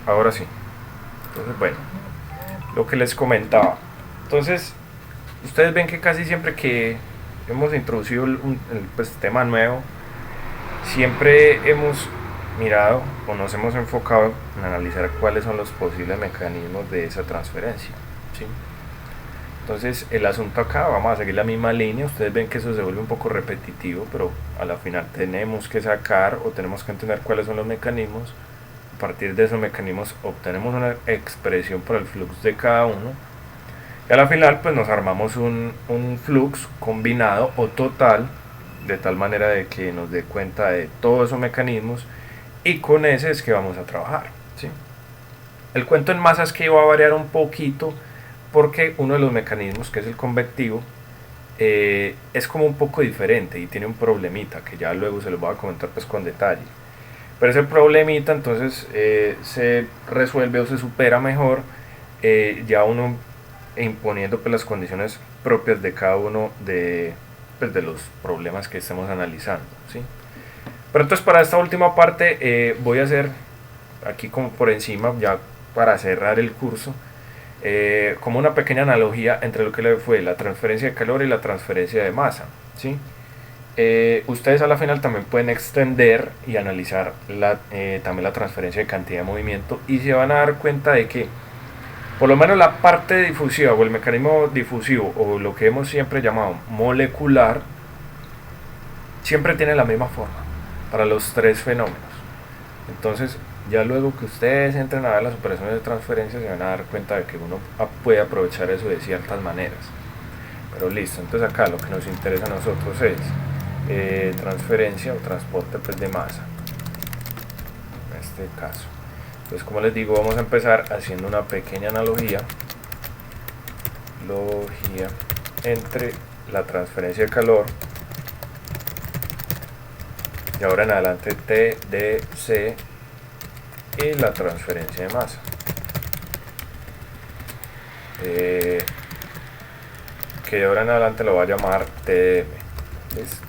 Ahora sí. Entonces, bueno, lo que les comentaba. Entonces, ustedes ven que casi siempre que hemos introducido el pues, tema nuevo, siempre hemos mirado o nos hemos enfocado en analizar cuáles son los posibles mecanismos de esa transferencia. ¿Sí? Entonces el asunto acá, vamos a seguir la misma línea, ustedes ven que eso se vuelve un poco repetitivo, pero a la final tenemos que sacar o tenemos que entender cuáles son los mecanismos. A partir de esos mecanismos obtenemos una expresión por el flux de cada uno y a la final pues nos armamos un flux combinado o total de tal manera de que nos dé cuenta de todos esos mecanismos y con ese es que vamos a trabajar. ¿Sí? El cuento en masa es que va a variar un poquito porque uno de los mecanismos, que es el convectivo, es como un poco diferente y tiene un problemita que ya luego se los voy a comentar pues con detalle. Pero ese problemita entonces se resuelve o se supera mejor ya uno imponiendo pues las condiciones propias de cada uno pues, de los problemas que estemos analizando. ¿Sí? Pero entonces para esta última parte voy a hacer aquí como por encima, ya para cerrar el curso, como una pequeña analogía entre lo que fue la transferencia de calor y la transferencia de masa. ¿Sí? Ustedes a la final también pueden extender y analizar también la transferencia de cantidad de movimiento y se van a dar cuenta de que por lo menos la parte difusiva o el mecanismo difusivo o lo que hemos siempre llamado molecular siempre tiene la misma forma para los tres fenómenos. Entonces ya luego que ustedes entren a ver las operaciones de transferencia se van a dar cuenta de que uno puede aprovechar eso de ciertas maneras. Pero listo, entonces acá lo que nos interesa a nosotros es transferencia o transporte pues, de masa en este caso. Entonces como les digo, vamos a empezar haciendo una pequeña analogía entre la transferencia de calor y ahora en adelante TDC y la transferencia de masa. Que de ahora en adelante lo voy a llamar TDM. Listo.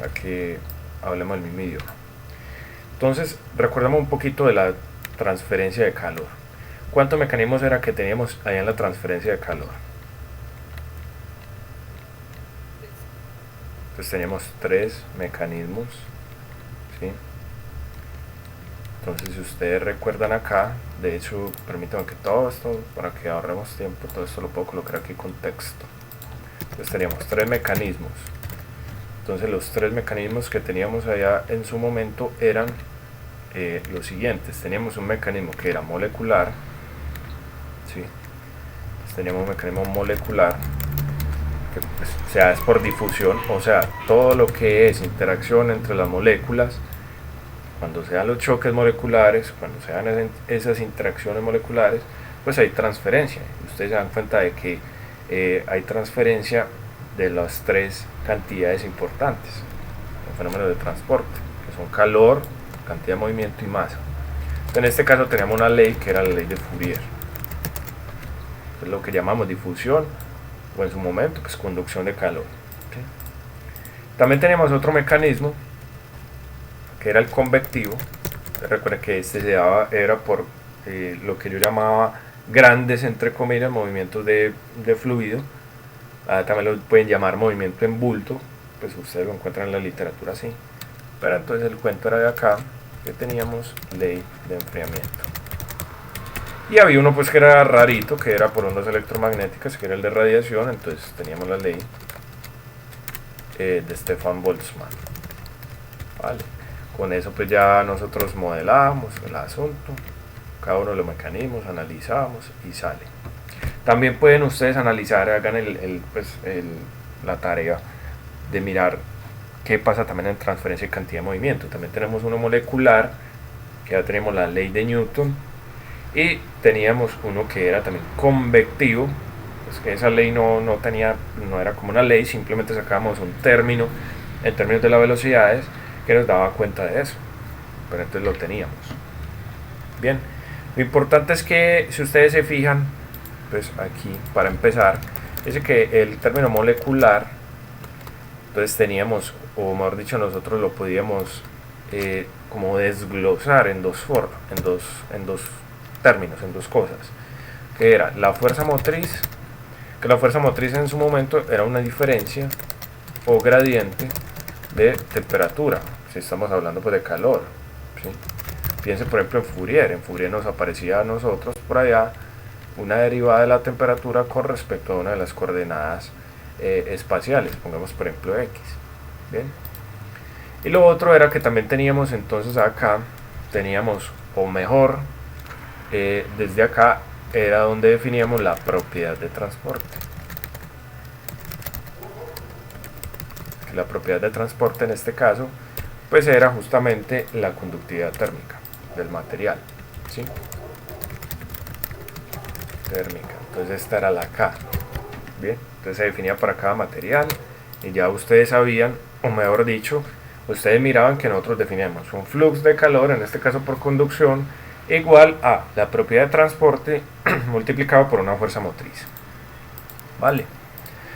Aquí hablemos el mismo idioma. Entonces, recordemos un poquito de la transferencia de calor. ¿Cuántos mecanismos era que teníamos allá en la transferencia de calor? Pues teníamos 3 mecanismos. ¿Sí? Entonces si ustedes recuerdan acá, de hecho permítanme que todo esto, para que ahorremos tiempo, todo esto lo puedo colocar aquí con texto. Entonces teníamos 3 mecanismos. Entonces los 3 mecanismos que teníamos allá en su momento eran los siguientes. Teníamos un mecanismo que era molecular. ¿Sí? Entonces teníamos un mecanismo molecular que pues, se da por difusión, o sea, todo lo que es interacción entre las moléculas. Cuando se dan los choques moleculares, cuando se dan esas interacciones moleculares, pues hay transferencia. Y ustedes se dan cuenta de que hay transferencia de las 3 cantidades importantes, los fenómenos de transporte, que son calor, cantidad de movimiento y masa. Entonces, en este caso teníamos una ley que era la ley de Fourier. Es lo que llamamos difusión, o en su momento, pues conducción de calor. ¿Sí? También teníamos otro mecanismo que era el convectivo. Recuerden que este se daba, era por lo que yo llamaba grandes, entre comillas, movimientos de fluido. También lo pueden llamar movimiento en bulto, pues ustedes lo encuentran en la literatura así. Pero entonces el cuento era de acá, que teníamos ley de enfriamiento. Y había uno pues que era rarito, que era por ondas electromagnéticas, que era el de radiación. Entonces teníamos la ley de Stefan Boltzmann. Vale. Con eso pues ya nosotros modelamos el asunto, cada uno de los mecanismos, analizamos y sale. También pueden ustedes analizar, hagan la tarea de mirar qué pasa también en transferencia de cantidad de movimiento. También tenemos uno molecular, que ya tenemos la ley de Newton, y teníamos uno que era también convectivo, pues que esa ley no era como una ley, simplemente sacábamos un término en términos de las velocidades que nos daba cuenta de eso, pero entonces lo teníamos. Bien, lo importante es que si ustedes se fijan, pues aquí para empezar, dice que el término molecular, entonces teníamos, o mejor dicho nosotros lo podíamos como desglosar en dos términos, en dos cosas, que era la fuerza motriz, que la fuerza motriz en su momento era una diferencia o gradiente de temperatura, si estamos hablando pues de calor, ¿sí? Piense por ejemplo en Fourier nos aparecía a nosotros por allá una derivada de la temperatura con respecto a una de las coordenadas espaciales, pongamos por ejemplo x. Bien. Y lo otro era que también teníamos entonces acá, o mejor, desde acá era donde definíamos la propiedad de transporte. La propiedad de transporte en este caso pues era justamente la conductividad térmica del material, ¿sí? Térmica, entonces esta era la K. Bien, entonces se definía para cada material y ya ustedes sabían, o mejor dicho, ustedes miraban que nosotros definíamos un flux de calor, en este caso por conducción, igual a la propiedad de transporte multiplicado por una fuerza motriz. Vale,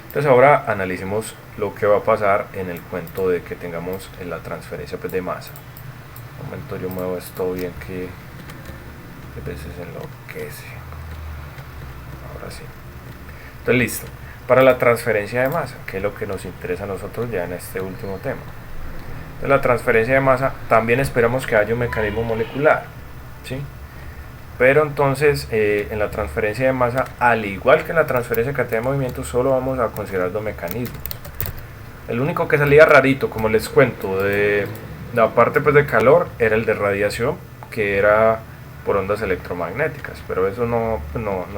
entonces ahora analicemos lo que va a pasar en el cuento de que tengamos en la transferencia pues, de masa. Un momento, yo muevo esto bien que a veces enloquece. Ahora sí. Entonces listo. Para la transferencia de masa, que es lo que nos interesa a nosotros ya en este último tema. Entonces la transferencia de masa también esperamos que haya un mecanismo molecular, ¿sí? Pero entonces en la transferencia de masa, al igual que en la transferencia de cantidad de movimiento, solo vamos a considerar dos mecanismos. El único que salía rarito, como les cuento, de la parte pues, de calor, era el de radiación, que era por ondas electromagnéticas, pero eso no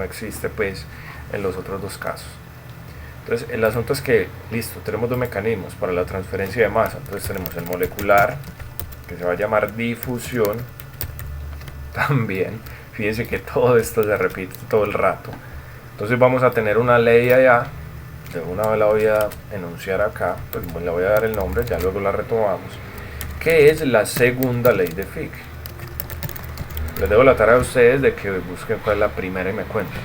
existe pues en los otros dos casos. Entonces el asunto es que, listo, tenemos dos mecanismos para la transferencia de masa. Entonces tenemos el molecular, que se va a llamar difusión, también. Fíjense que todo esto se repite todo el rato. Entonces vamos a tener una ley allá, de una vez la voy a enunciar acá, pues le voy a dar el nombre, ya luego la retomamos, que es la segunda ley de Fick. Les debo la tarea a ustedes de que busquen cuál es la primera y me cuenten.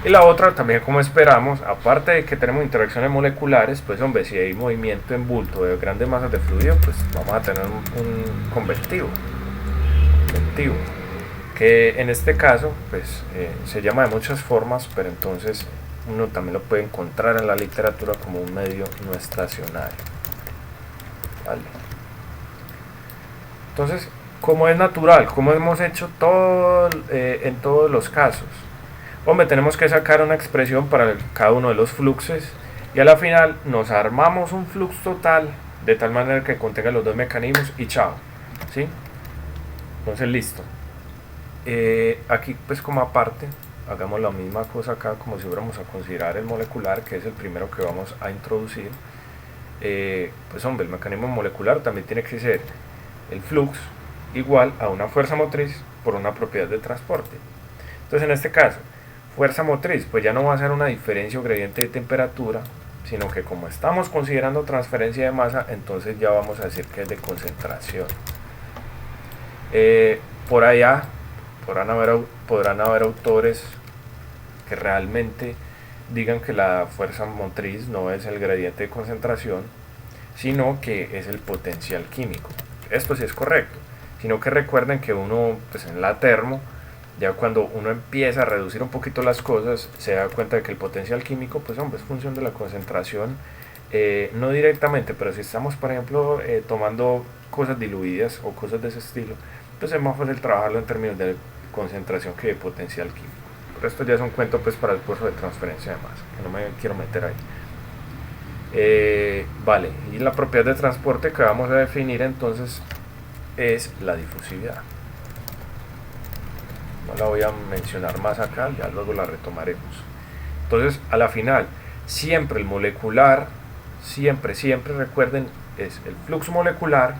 Y la otra también, como esperamos, aparte de que tenemos interacciones moleculares, pues hombre, si hay movimiento en bulto de grandes masas de fluido, pues vamos a tener un convectivo, que en este caso pues se llama de muchas formas, pero entonces uno también lo puede encontrar en la literatura como un medio no estacionario. ¿Vale? Entonces, como es natural, como hemos hecho todo en todos los casos, hombre, tenemos que sacar una expresión para cada uno de los fluxos y a la final nos armamos un flux total de tal manera que contenga los dos mecanismos y chao, ¿sí? Entonces listo. Aquí pues como aparte hagamos la misma cosa acá como si fuéramos a considerar el molecular, que es el primero que vamos a introducir. Pues hombre, el mecanismo molecular también tiene que ser el flux igual a una fuerza motriz por una propiedad de transporte. Entonces en este caso, fuerza motriz pues ya no va a ser una diferencia o gradiente de temperatura, sino que como estamos considerando transferencia de masa, entonces ya vamos a decir que es de concentración. Por allá podrán haber autores que realmente digan que la fuerza motriz no es el gradiente de concentración, sino que es el potencial químico. Esto sí es correcto, sino que recuerden que uno, pues en la termo, ya cuando uno empieza a reducir un poquito las cosas, se da cuenta de que el potencial químico, pues hombre, es función de la concentración, no directamente, pero si estamos, por ejemplo, tomando cosas diluidas o cosas de ese estilo, entonces es más fácil trabajarlo en términos de concentración que de potencial químico. Pero esto ya es un cuento pues para el curso de transferencia de masa, que no me quiero meter ahí. Vale, y la propiedad de transporte que vamos a definir entonces es la difusividad. No la voy a mencionar más acá, ya luego la retomaremos. Entonces, a la final, siempre el molecular, siempre recuerden, es el flux molecular,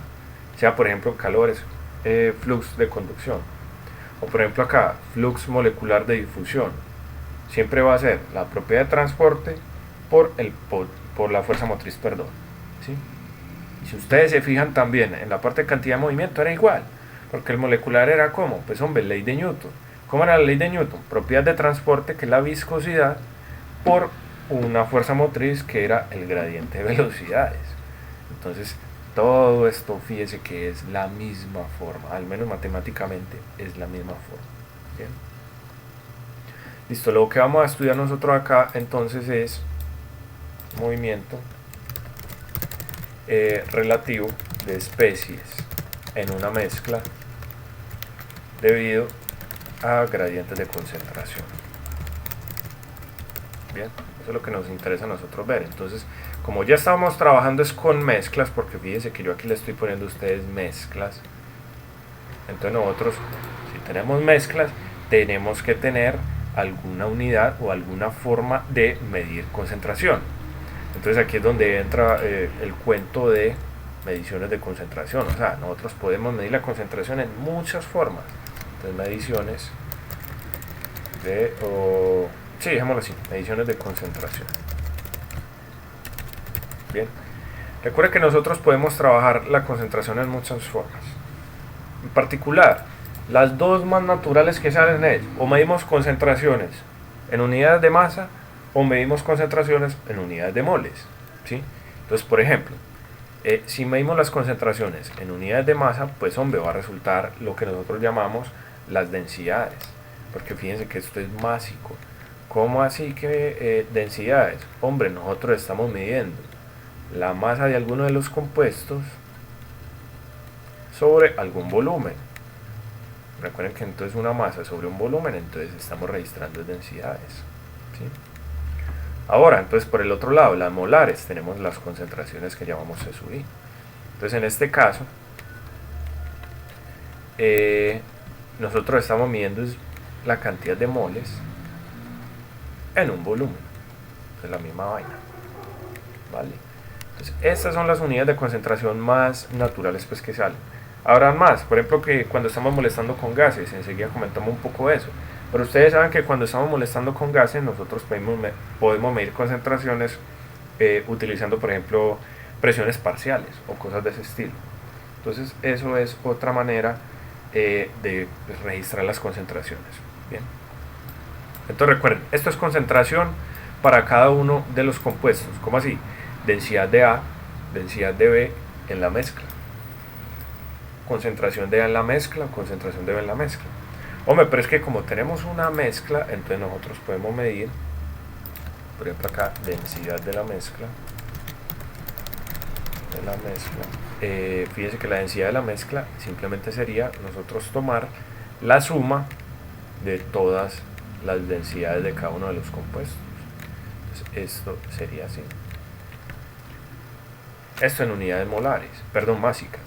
sea por ejemplo calores, flux de conducción, o por ejemplo acá, flux molecular de difusión. Siempre va a ser la propiedad de transporte por la fuerza motriz, perdón, ¿sí? Y si ustedes se fijan también en la parte de cantidad de movimiento era igual, porque el molecular era como, pues hombre, ley de Newton. ¿Cómo era la ley de Newton? Propiedad de transporte, que es la viscosidad, por una fuerza motriz que era el gradiente de velocidades. Entonces, todo esto, fíjese que es la misma forma, al menos matemáticamente es la misma forma. Bien. Listo, lo que vamos a estudiar nosotros acá entonces es movimiento relativo de especies en una mezcla debido a gradientes de concentración. Bien, eso es lo que nos interesa a nosotros ver. Entonces, como ya estábamos trabajando es con mezclas, porque fíjense que yo aquí le estoy poniendo a ustedes mezclas, entonces nosotros, si tenemos mezclas, tenemos que tener alguna unidad o alguna forma de medir concentración. Entonces aquí es donde entra el cuento de mediciones de concentración. O sea, nosotros podemos medir la concentración en muchas formas. Entonces mediciones de, sí, dejémoslo así, mediciones de concentración. Bien, recuerda que nosotros podemos trabajar la concentración en muchas formas. En particular, las dos más naturales que salen es o medimos concentraciones en unidades de masa o medimos concentraciones en unidades de moles, ¿sí? Entonces, por ejemplo, si medimos las concentraciones en unidades de masa, pues hombre, va a resultar lo que nosotros llamamos las densidades, porque fíjense que esto es másico. ¿Cómo así que densidades? Hombre, nosotros estamos midiendo la masa de alguno de los compuestos sobre algún volumen. Recuerden que entonces una masa sobre un volumen, entonces estamos registrando densidades, ¿sí? Ahora, entonces por el otro lado, las molares, tenemos las concentraciones que llamamos SUI. Entonces en este caso, nosotros estamos midiendo la cantidad de moles en un volumen. Es la misma vaina, ¿vale? Entonces estas son las unidades de concentración más naturales pues que salen. Habrá más, por ejemplo que cuando estamos molestando con gases, enseguida comentamos un poco de eso. Pero ustedes saben que cuando estamos molestando con gases nosotros podemos medir concentraciones utilizando por ejemplo presiones parciales o cosas de ese estilo. Entonces eso es otra manera de registrar las concentraciones. Bien. Entonces recuerden, esto es concentración para cada uno de los compuestos. ¿Cómo así? Densidad de A, densidad de B en la mezcla. Concentración de A en la mezcla, concentración de B en la mezcla. Hombre, pero es que como tenemos una mezcla, entonces nosotros podemos medir, por ejemplo acá, densidad de la mezcla. Fíjense que la densidad de la mezcla simplemente sería nosotros tomar la suma de todas las densidades de cada uno de los compuestos. Entonces, esto sería así. Esto en unidades molares, perdón, básicas.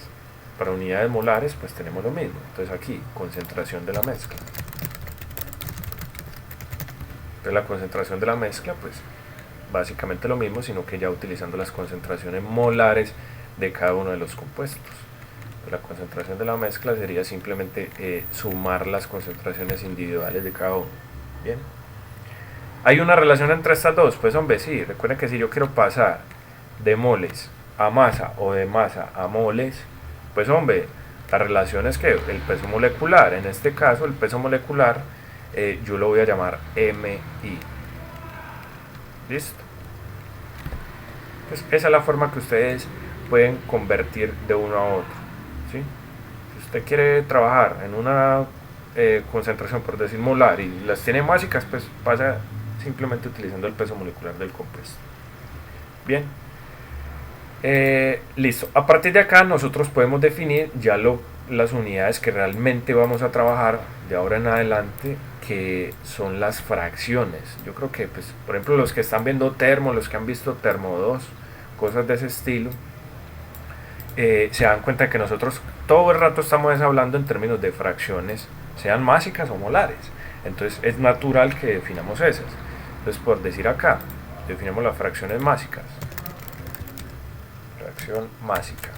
Para unidades molares pues tenemos lo mismo. Entonces aquí, concentración de la mezcla. Entonces la concentración de la mezcla pues básicamente lo mismo, sino que ya utilizando las concentraciones molares de cada uno de los compuestos. Entonces, la concentración de la mezcla sería simplemente sumar las concentraciones individuales de cada uno. Bien. ¿Hay una relación entre estas dos? Pues hombre, sí. Recuerden que si yo quiero pasar de moles a masa o de masa a moles, pues hombre, la relación es que el peso molecular, en este caso el peso molecular, yo lo voy a llamar MI. ¿Listo? Pues esa es la forma que ustedes pueden convertir de uno a otro, ¿sí? Si usted quiere trabajar en una concentración, por decir molar, y las tiene básicas, pues pasa simplemente utilizando el peso molecular del compuesto. Bien. Listo, a partir de acá nosotros podemos definir ya las unidades que realmente vamos a trabajar de ahora en adelante, que son las fracciones. Yo creo que pues, por ejemplo, los que están viendo termo, los que han visto termo 2, cosas de ese estilo, se dan cuenta que nosotros todo el rato estamos hablando en términos de fracciones, sean másicas o molares. Entonces es natural que definamos esas. Entonces por decir acá, definimos las fracciones másicas. Fracción másica.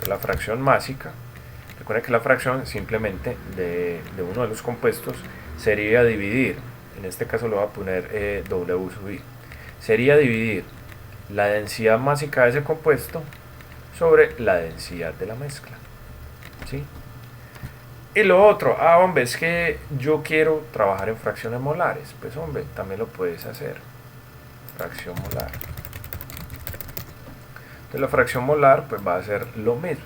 La fracción másica, recuerden que la fracción simplemente de uno de los compuestos sería dividir, en este caso lo voy a poner W sub I, sería dividir la densidad másica de ese compuesto sobre la densidad de la mezcla, ¿sí? Y lo otro, hombre, es que yo quiero trabajar en fracciones molares, pues hombre, también lo puedes hacer, fracción molar. Entonces la fracción molar pues va a ser lo mismo,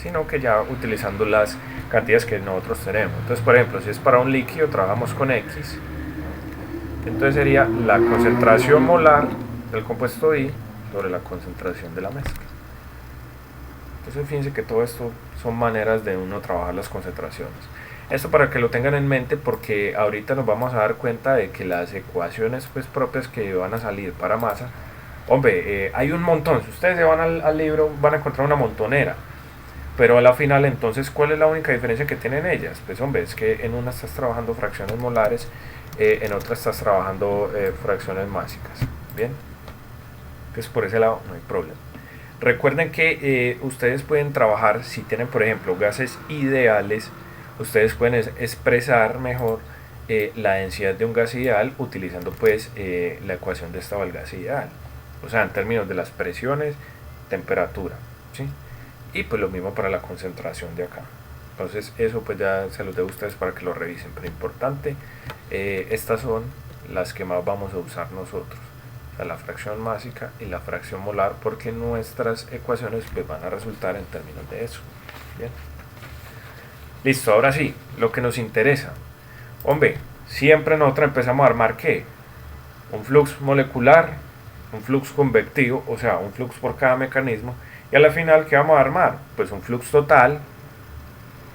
sino que ya utilizando las cantidades que nosotros tenemos. Entonces, por ejemplo, si es para un líquido, trabajamos con X, entonces sería la concentración molar del compuesto I sobre la concentración de la mezcla. Entonces fíjense que todo esto son maneras de uno trabajar las concentraciones. Esto para que lo tengan en mente, porque ahorita nos vamos a dar cuenta de que las ecuaciones pues propias que van a salir para masa, hombre, hay un montón. Si ustedes se van al libro van a encontrar una montonera, pero a la final, entonces, ¿cuál es la única diferencia que tienen ellas? Pues hombre, es que en una estás trabajando fracciones molares, en otra estás trabajando fracciones másicas. Bien, entonces por ese lado no hay problema. Recuerden que ustedes pueden trabajar, si tienen por ejemplo gases ideales, ustedes pueden expresar mejor la densidad de un gas ideal utilizando pues la ecuación de estado del gas ideal, o sea, en términos de las presiones, temperatura, ¿sí? Y pues lo mismo para la concentración de acá. Entonces eso pues ya se los dejo a ustedes para que lo revisen, pero importante, estas son las que más vamos a usar nosotros, o sea, la fracción másica y la fracción molar, porque nuestras ecuaciones pues van a resultar en términos de eso. Bien, listo. Ahora sí, lo que nos interesa, hombre, siempre nosotros empezamos a armar ¿qué? Un flux molecular, un flux convectivo, o sea, un flux por cada mecanismo, y a la final ¿qué vamos a armar? Pues un flux total.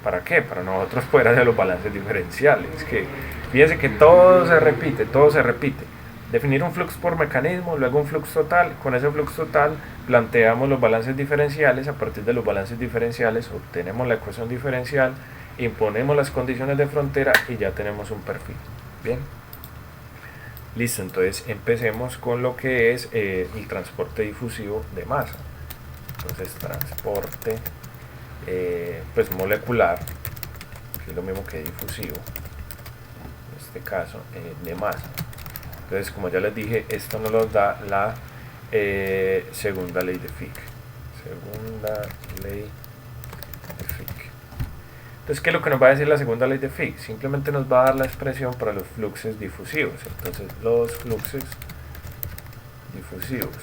¿Para qué? Para nosotros poder hacer los balances diferenciales. Que fíjense que todo se repite, todo se repite. Definir un flux por mecanismo, luego un flux total. Con ese flux total planteamos los balances diferenciales. A partir de los balances diferenciales obtenemos la ecuación diferencial, imponemos las condiciones de frontera y ya tenemos un perfil. Bien. Listo, entonces empecemos con lo que es el transporte difusivo de masa. Entonces transporte pues molecular, que es lo mismo que difusivo, en este caso de masa. Entonces, como ya les dije, esto nos lo da la segunda ley de Fick. Segunda ley de Fick. Entonces, ¿qué es lo que nos va a decir la segunda ley de Fick? Simplemente nos va a dar la expresión para los fluxos difusivos. Entonces, los fluxos difusivos.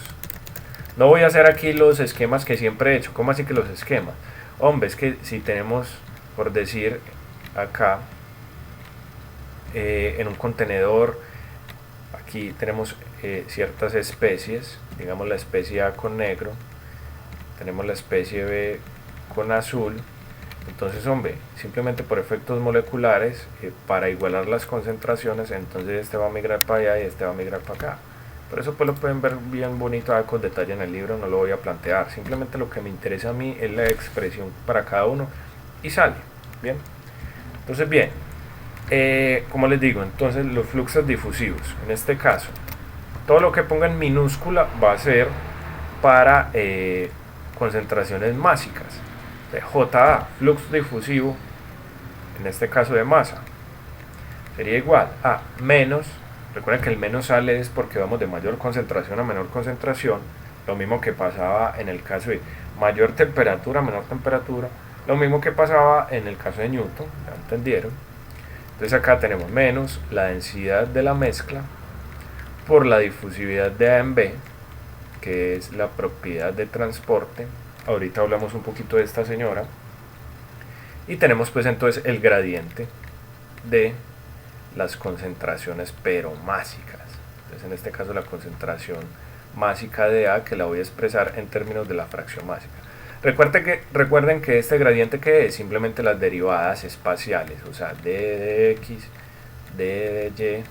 No voy a hacer aquí los esquemas que siempre he hecho. ¿Cómo así que los esquemas? Hombre, es que si tenemos, por decir, acá, en un contenedor, aquí tenemos ciertas especies, digamos la especie A con negro, tenemos la especie B con azul. Entonces, hombre, simplemente por efectos moleculares, para igualar las concentraciones, entonces este va a migrar para allá y este va a migrar para acá. Por eso pues lo pueden ver bien bonito con detalle en el libro, no lo voy a plantear. Simplemente lo que me interesa a mí es la expresión para cada uno y sale. Bien. Entonces, bien, como les digo, entonces los fluxos difusivos, en este caso, todo lo que ponga en minúscula va a ser para concentraciones másicas. JA, flux difusivo, en este caso de masa, sería igual a menos. Recuerden que el menos sale es porque vamos de mayor concentración a menor concentración, lo mismo que pasaba en el caso de mayor temperatura a menor temperatura, lo mismo que pasaba en el caso de Newton, ya entendieron. Entonces acá tenemos menos la densidad de la mezcla por la difusividad de A en B, que es la propiedad de transporte. Ahorita hablamos un poquito de esta señora. Y tenemos pues entonces el gradiente de las concentraciones pero másicas. Entonces en este caso la concentración másica de A, que la voy a expresar en términos de la fracción másica. Recuerden que este gradiente que es simplemente las derivadas espaciales, o sea, d de x, d de y,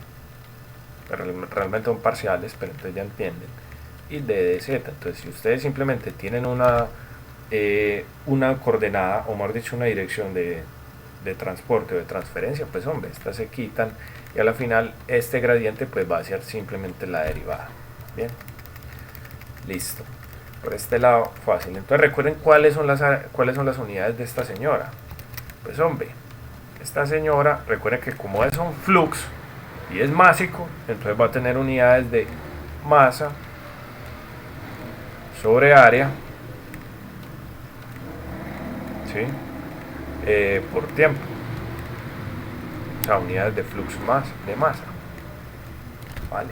realmente son parciales, pero entonces ya entienden, y d de z. Entonces si ustedes simplemente tienen una coordenada, o mejor dicho una dirección de transporte o de transferencia, pues hombre, estas se quitan y a la final este gradiente pues va a ser simplemente la derivada. Bien, listo. Por este lado fácil. Entonces recuerden cuáles son las unidades de esta señora. Pues hombre, esta señora, recuerden que como es un flux y es másico, entonces va a tener unidades de masa sobre área, ¿sí? Por tiempo, o sea, unidades de flux de masa, ¿vale?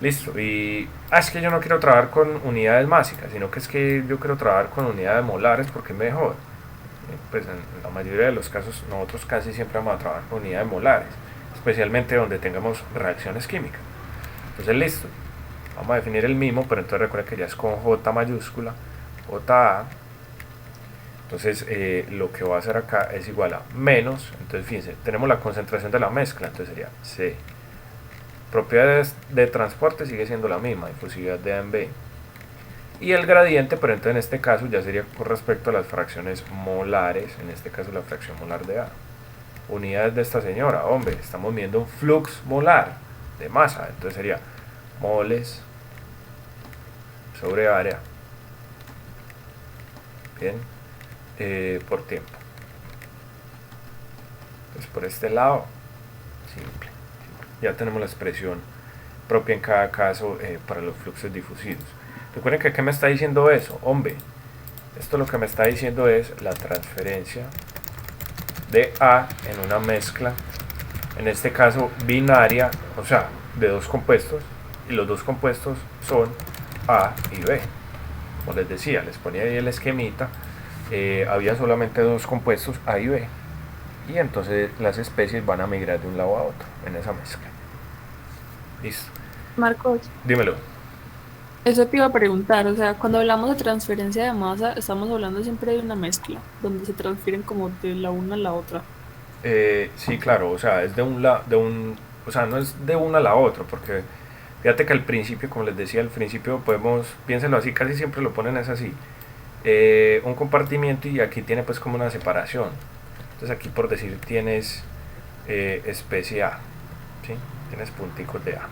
Listo. Y es que yo no quiero trabajar con unidades básicas, sino que es que yo quiero trabajar con unidades molares porque es mejor. Pues en la mayoría de los casos, nosotros casi siempre vamos a trabajar con unidades molares, especialmente donde tengamos reacciones químicas. Entonces, listo. Vamos a definir el mismo, pero entonces recuerda que ya es con J mayúscula, JA. Entonces, lo que va a hacer acá es igual a menos. Entonces, fíjense, tenemos la concentración de la mezcla, entonces sería C. Propiedades de transporte sigue siendo la misma, difusividad de A en B. Y el gradiente, pero entonces en este caso ya sería con respecto a las fracciones molares, en este caso la fracción molar de A. Unidades de esta señora, hombre, estamos viendo un flux molar de masa, entonces sería moles sobre área, bien, por tiempo. Entonces por este lado, simple. Ya tenemos la expresión propia en cada caso para los fluxos difusivos. Recuerden que ¿qué me está diciendo eso? Hombre, esto lo que me está diciendo es la transferencia de A en una mezcla, en este caso binaria, o sea, de dos compuestos, y los dos compuestos son A y B. Como les decía, les ponía ahí el esquemita, había solamente dos compuestos A y B, y entonces las especies van a migrar de un lado a otro en esa mezcla. Listo. Marcos, Dímelo. eso te iba a preguntar, o sea, cuando hablamos de transferencia de masa, estamos hablando siempre de una mezcla, donde se transfieren como de la una a la otra. Sí, claro, o sea, es o sea, no es de una a la otra, porque fíjate que al principio, como les decía, al principio podemos, piénsenlo así, casi siempre lo ponen es así, un compartimiento y aquí tiene pues como una separación. Entonces aquí por decir tienes especie A, ¿sí? Tienes punticos de A,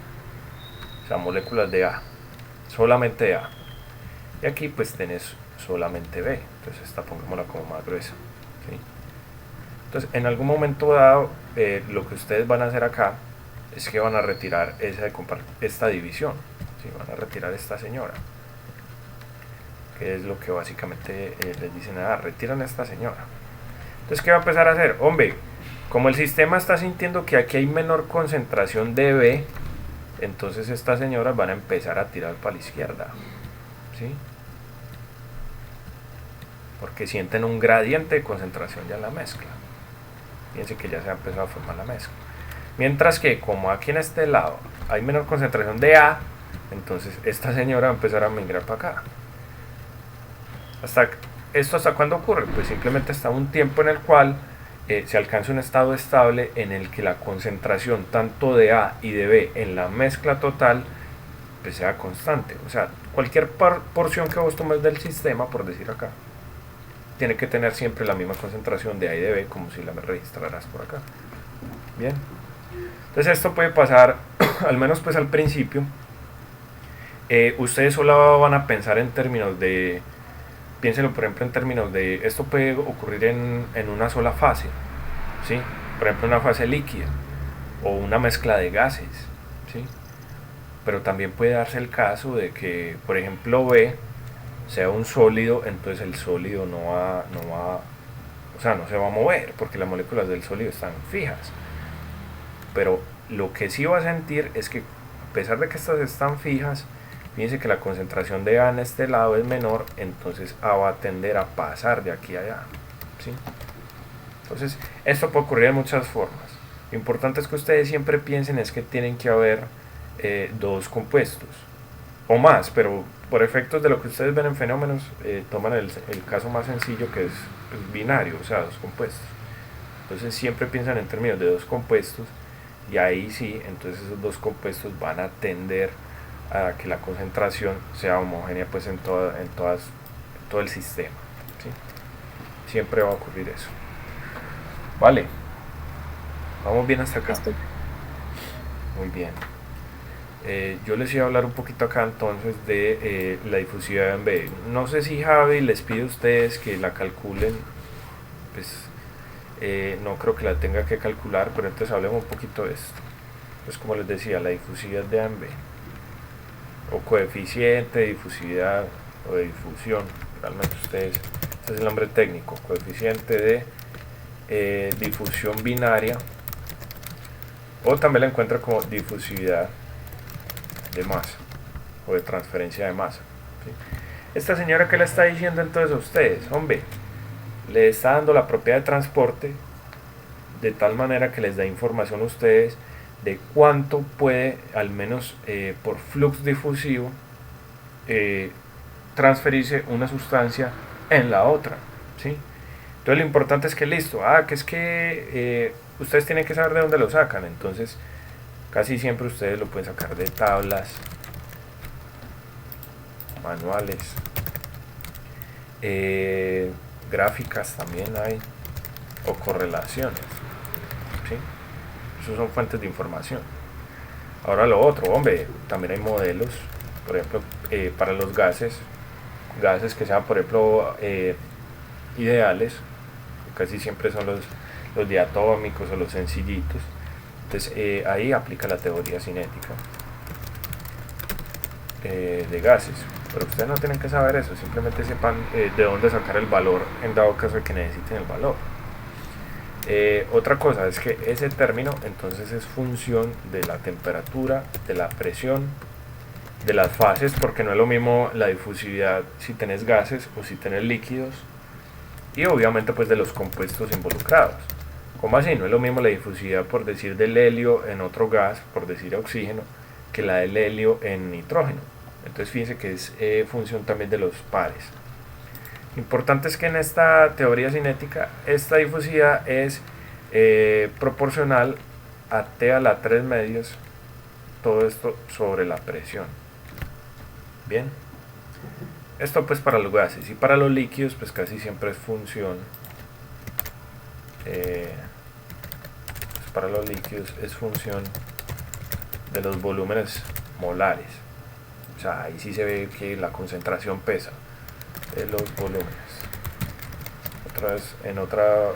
o sea, moléculas de A, solamente A. Y aquí pues tenés solamente B, entonces esta pongámosla como más gruesa, ¿sí? Entonces, en algún momento dado, lo que ustedes van a hacer acá es que van a retirar esta división, ¿sí? Van a retirar esta señora, que es lo que básicamente les dicen, retiran esta señora. Entonces, ¿qué va a empezar a hacer? Hombre, como el sistema está sintiendo que aquí hay menor concentración de B, entonces estas señoras van a empezar a tirar para la izquierda, ¿sí? Porque sienten un gradiente de concentración ya en la mezcla. Fíjense que ya se ha empezado a formar la mezcla. Mientras que como aquí en este lado hay menor concentración de A, entonces esta señora va a empezar a migrar para acá. ¿Esto hasta cuándo ocurre? Pues simplemente hasta un tiempo en el cual se alcanza un estado estable en el que la concentración tanto de A y de B en la mezcla total pues sea constante. O sea, cualquier porción que vos tomes del sistema, por decir acá, tiene que tener siempre la misma concentración de A y de B como si la registraras por acá. Bien. Entonces esto puede pasar, al menos pues al principio, ustedes solo van a pensar en términos de, piénsenlo por ejemplo en términos de, esto puede ocurrir en una sola fase, ¿sí? Por ejemplo una fase líquida o una mezcla de gases, ¿sí? Pero también puede darse el caso de que, por ejemplo, B sea un sólido, entonces el sólido o sea, no se va a mover porque las moléculas del sólido están fijas. Pero lo que sí va a sentir es que a pesar de que estas están fijas, fíjense que la concentración de A en este lado es menor, entonces A va a tender a pasar de aquí a allá, ¿sí? Entonces esto puede ocurrir de muchas formas. Lo importante es que ustedes siempre piensen es que tienen que haber dos compuestos o más, pero por efectos de lo que ustedes ven en fenómenos, toman el caso más sencillo que es binario, o sea, dos compuestos. Entonces siempre piensan en términos de dos compuestos y ahí sí, entonces esos dos compuestos van a tender a que la concentración sea homogénea pues en todo el sistema, ¿sí? Siempre va a ocurrir eso. Vale, vamos bien hasta acá. Esto, Muy bien. Yo les iba a hablar un poquito acá entonces de la difusividad en B. No sé si Javi les pide a ustedes que la calculen, pues no creo que la tenga que calcular, pero entonces hablemos un poquito de esto. Pues como les decía, la difusividad de A en B, o coeficiente de difusividad o de difusión, realmente ustedes, este es el nombre técnico, coeficiente de difusión binaria, o también la encuentra como difusividad de masa o de transferencia de masa, ¿sí? Esta señora, que le está diciendo entonces a ustedes, hombre, le está dando la propiedad de transporte de tal manera que les da información a ustedes de cuánto puede, al menos por flux difusivo, transferirse una sustancia en la otra, ¿sí? Entonces lo importante es que listo, que es que ustedes tienen que saber de dónde lo sacan. Entonces casi siempre ustedes lo pueden sacar de tablas, manuales, gráficas también hay, o correlaciones, ¿sí? Esos son fuentes de información. Ahora lo otro, hombre, también hay modelos, por ejemplo, para los gases que sean, por ejemplo, ideales, casi siempre son los diatómicos o los sencillitos. Entonces ahí aplica la teoría cinética de gases, pero ustedes no tienen que saber eso, simplemente sepan de dónde sacar el valor en dado caso de que necesiten el valor. Otra cosa es que ese término entonces es función de la temperatura, de la presión, de las fases, porque no es lo mismo la difusividad si tenés gases o si tenés líquidos, y obviamente pues de los compuestos involucrados. ¿Cómo así? No es lo mismo la difusividad, por decir, del helio en otro gas, por decir oxígeno, que la del helio en nitrógeno. Entonces fíjense que es función también de los pares. Importante es que en esta teoría cinética esta difusividad es proporcional a T a la 3 medios, todo esto sobre la presión. Bien, esto pues para los gases, y para los líquidos pues casi siempre es función para los líquidos es función de los volúmenes molares. O sea, ahí sí se ve que la concentración pesa de los volúmenes. Otra vez, en otras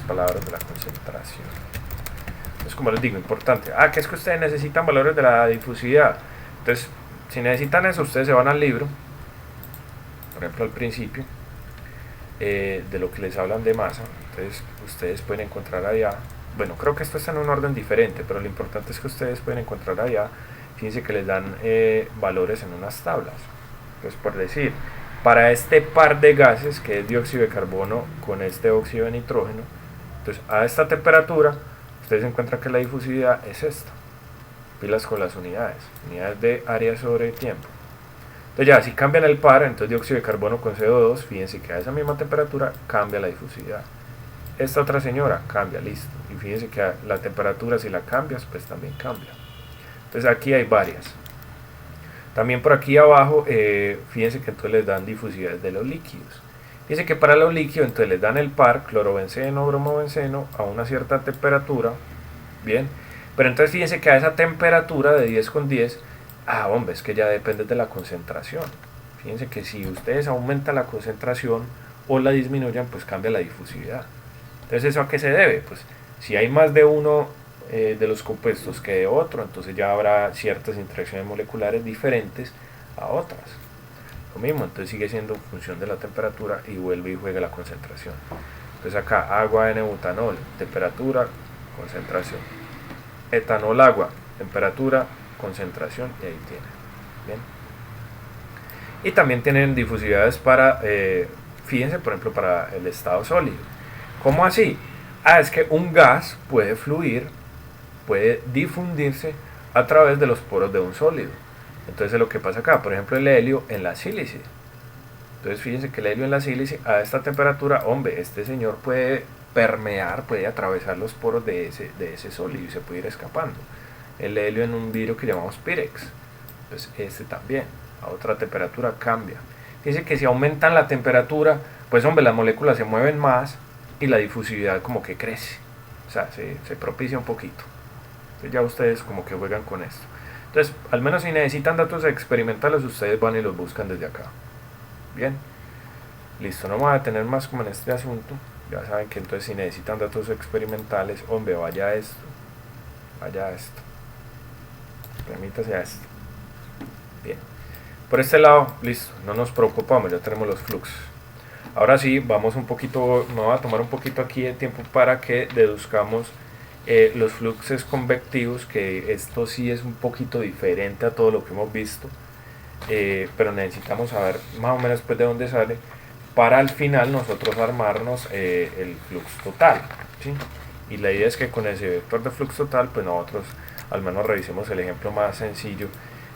palabras, de la concentración. Entonces, como les digo, importante. Que es que ustedes necesitan valores de la difusividad. Entonces, si necesitan eso, ustedes se van al libro, por ejemplo, al principio, de lo que les hablan de masa. Entonces, ustedes pueden encontrar allá. Bueno, creo que esto está en un orden diferente, pero lo importante es que ustedes pueden encontrar allá. Fíjense que les dan valores en unas tablas. Entonces, por decir, para este par de gases, que es dióxido de carbono con este óxido de nitrógeno, entonces a esta temperatura, ustedes encuentran que la difusividad es esta. Pilas con las unidades de área sobre tiempo. Entonces ya, si cambian el par, entonces dióxido de carbono con CO2, fíjense que a esa misma temperatura cambia la difusividad. Esta otra señora cambia, listo. Y fíjense que a la temperatura, si la cambias, pues también cambia. Entonces aquí hay varias. También por aquí abajo, fíjense que entonces les dan difusividades de los líquidos. Fíjense que para los líquidos entonces les dan el par clorobenceno, bromobenceno a una cierta temperatura. Bien, pero entonces fíjense que a esa temperatura de 10,10, hombre, es que ya depende de la concentración. Fíjense que si ustedes aumentan la concentración o la disminuyen, pues cambia la difusividad. Entonces, ¿eso a qué se debe? Pues si hay más de uno de los compuestos que de otro, entonces ya habrá ciertas interacciones moleculares diferentes a otras. Lo mismo, entonces sigue siendo función de la temperatura y vuelve y juega la concentración. Entonces acá, agua N-butanol, temperatura, concentración. Etanol, agua, temperatura, concentración, y ahí tienen. Bien. Y también tienen difusividades para, fíjense, por ejemplo, para el estado sólido. ¿Cómo así? Es que un gas puede fluir, puede difundirse a través de los poros de un sólido. Entonces es lo que pasa acá, por ejemplo, el helio en la sílice. Entonces fíjense que el helio en la sílice a esta temperatura, hombre, este señor puede permear, puede atravesar los poros de ese sólido y se puede ir escapando. El helio en un vidrio que llamamos Pyrex, pues este también a otra temperatura cambia. Fíjense que si aumentan la temperatura, pues hombre, las moléculas se mueven más y la difusividad como que crece, o sea, se propicia un poquito. Entonces ya ustedes como que juegan con esto. Entonces, al menos si necesitan datos experimentales, ustedes van y los buscan desde acá. Bien, listo, no me voy a detener más como en este asunto. Ya saben que entonces si necesitan datos experimentales, hombre, vaya a esto, remítase a esto. Bien, por este lado, listo, no nos preocupamos, ya tenemos los fluxos. Ahora sí, vamos un poquito, me voy a tomar un poquito aquí de tiempo para que deduzcamos los fluxos convectivos, que esto sí es un poquito diferente a todo lo que hemos visto, pero necesitamos saber más o menos pues de dónde sale para al final nosotros armarnos el flux total, ¿sí? Y la idea es que con ese vector de flux total pues nosotros al menos revisemos el ejemplo más sencillo,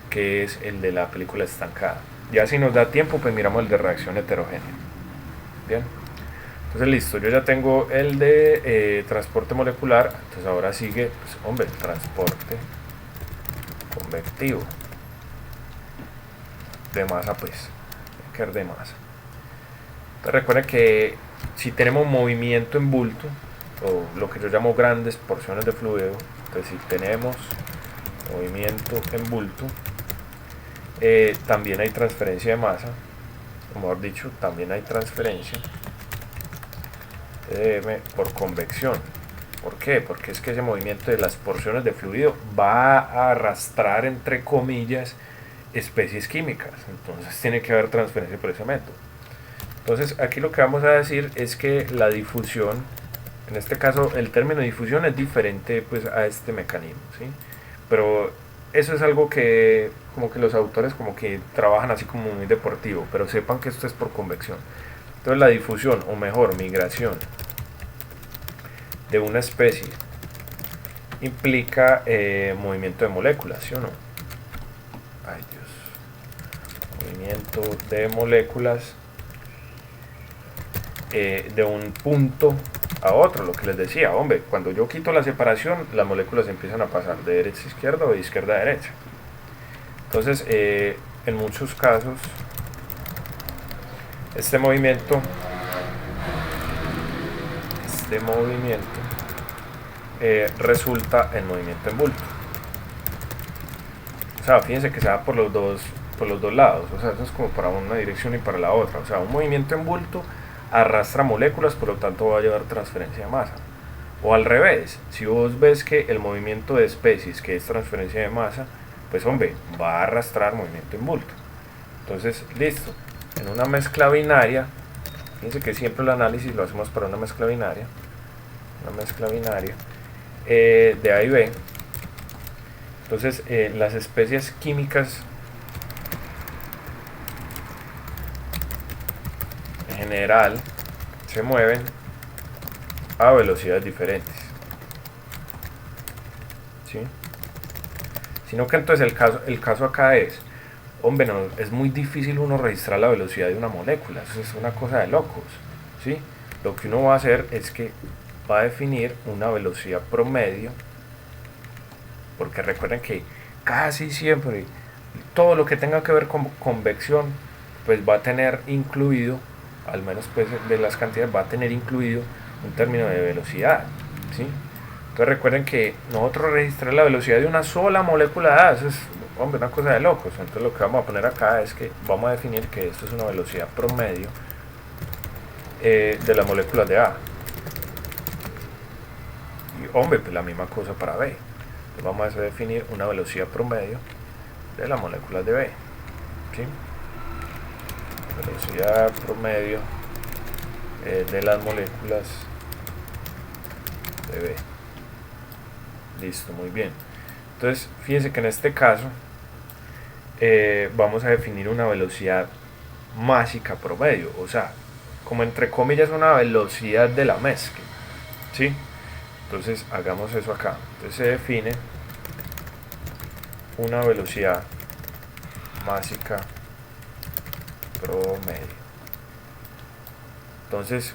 que es el de la película estancada. Ya si nos da tiempo pues miramos el de reacción heterogénea. Bien, entonces listo, yo ya tengo el de transporte molecular. Entonces ahora sigue pues, hombre, el transporte convectivo de masa, pues hay que ser de masa. Entonces recuerden que si tenemos movimiento en bulto, o lo que yo llamo grandes porciones de fluido, entonces si tenemos movimiento en bulto, también hay transferencia de masa, como mejor dicho, también hay transferencia por convección. ¿Por qué? Porque es que ese movimiento de las porciones de fluido va a arrastrar, entre comillas, especies químicas. Entonces tiene que haber transferencia por ese método. Entonces aquí lo que vamos a decir es que la difusión, en este caso el término difusión es diferente pues a este mecanismo, ¿sí? Pero eso es algo que como que los autores como que trabajan así como muy deportivo, pero sepan que esto es por convección. Entonces la difusión, o mejor, migración de una especie implica movimiento de moléculas, ¿sí o no? Ay Dios. Movimiento de moléculas de un punto a otro, lo que les decía, hombre, cuando yo quito la separación, las moléculas empiezan a pasar de derecha a izquierda o de izquierda a derecha. Entonces, en muchos casos, este movimiento resulta en movimiento en bulto. O sea, fíjense que se da por los dos lados, o sea, eso es como para una dirección y para la otra. O sea, un movimiento en bulto arrastra moléculas, por lo tanto va a llevar transferencia de masa. O al revés, si vos ves que el movimiento de especies, que es transferencia de masa, pues hombre, va a arrastrar movimiento en bulto. Entonces, listo, en una mezcla binaria, fíjense que siempre el análisis lo hacemos para una mezcla binaria, de A y B. Entonces, las especies químicas en general se mueven a velocidades diferentes, ¿sí? Sino que entonces el caso acá es, hombre, no, es muy difícil uno registrar la velocidad de una molécula, eso es una cosa de locos, ¿sí? Lo que uno va a hacer es que va a definir una velocidad promedio, porque recuerden que casi siempre todo lo que tenga que ver con convección pues va a tener incluido, al menos pues de las cantidades, va a tener incluido un término de velocidad, ¿sí? Entonces recuerden que nosotros registrar la velocidad de una sola molécula de A, eso es, hombre, una cosa de locos. Entonces lo que vamos a poner acá es que vamos a definir que esto es una velocidad promedio de las moléculas de A. Y hombre, pues la misma cosa para B. Entonces vamos a definir una velocidad promedio de las moléculas de B, ¿sí? Velocidad promedio de las moléculas de B. Listo, muy bien. Entonces fíjense que en este caso vamos a definir una velocidad másica promedio, o sea, como entre comillas una velocidad de la mezcla, ¿sí? Entonces hagamos eso acá. Entonces se define una velocidad másica promedio. Entonces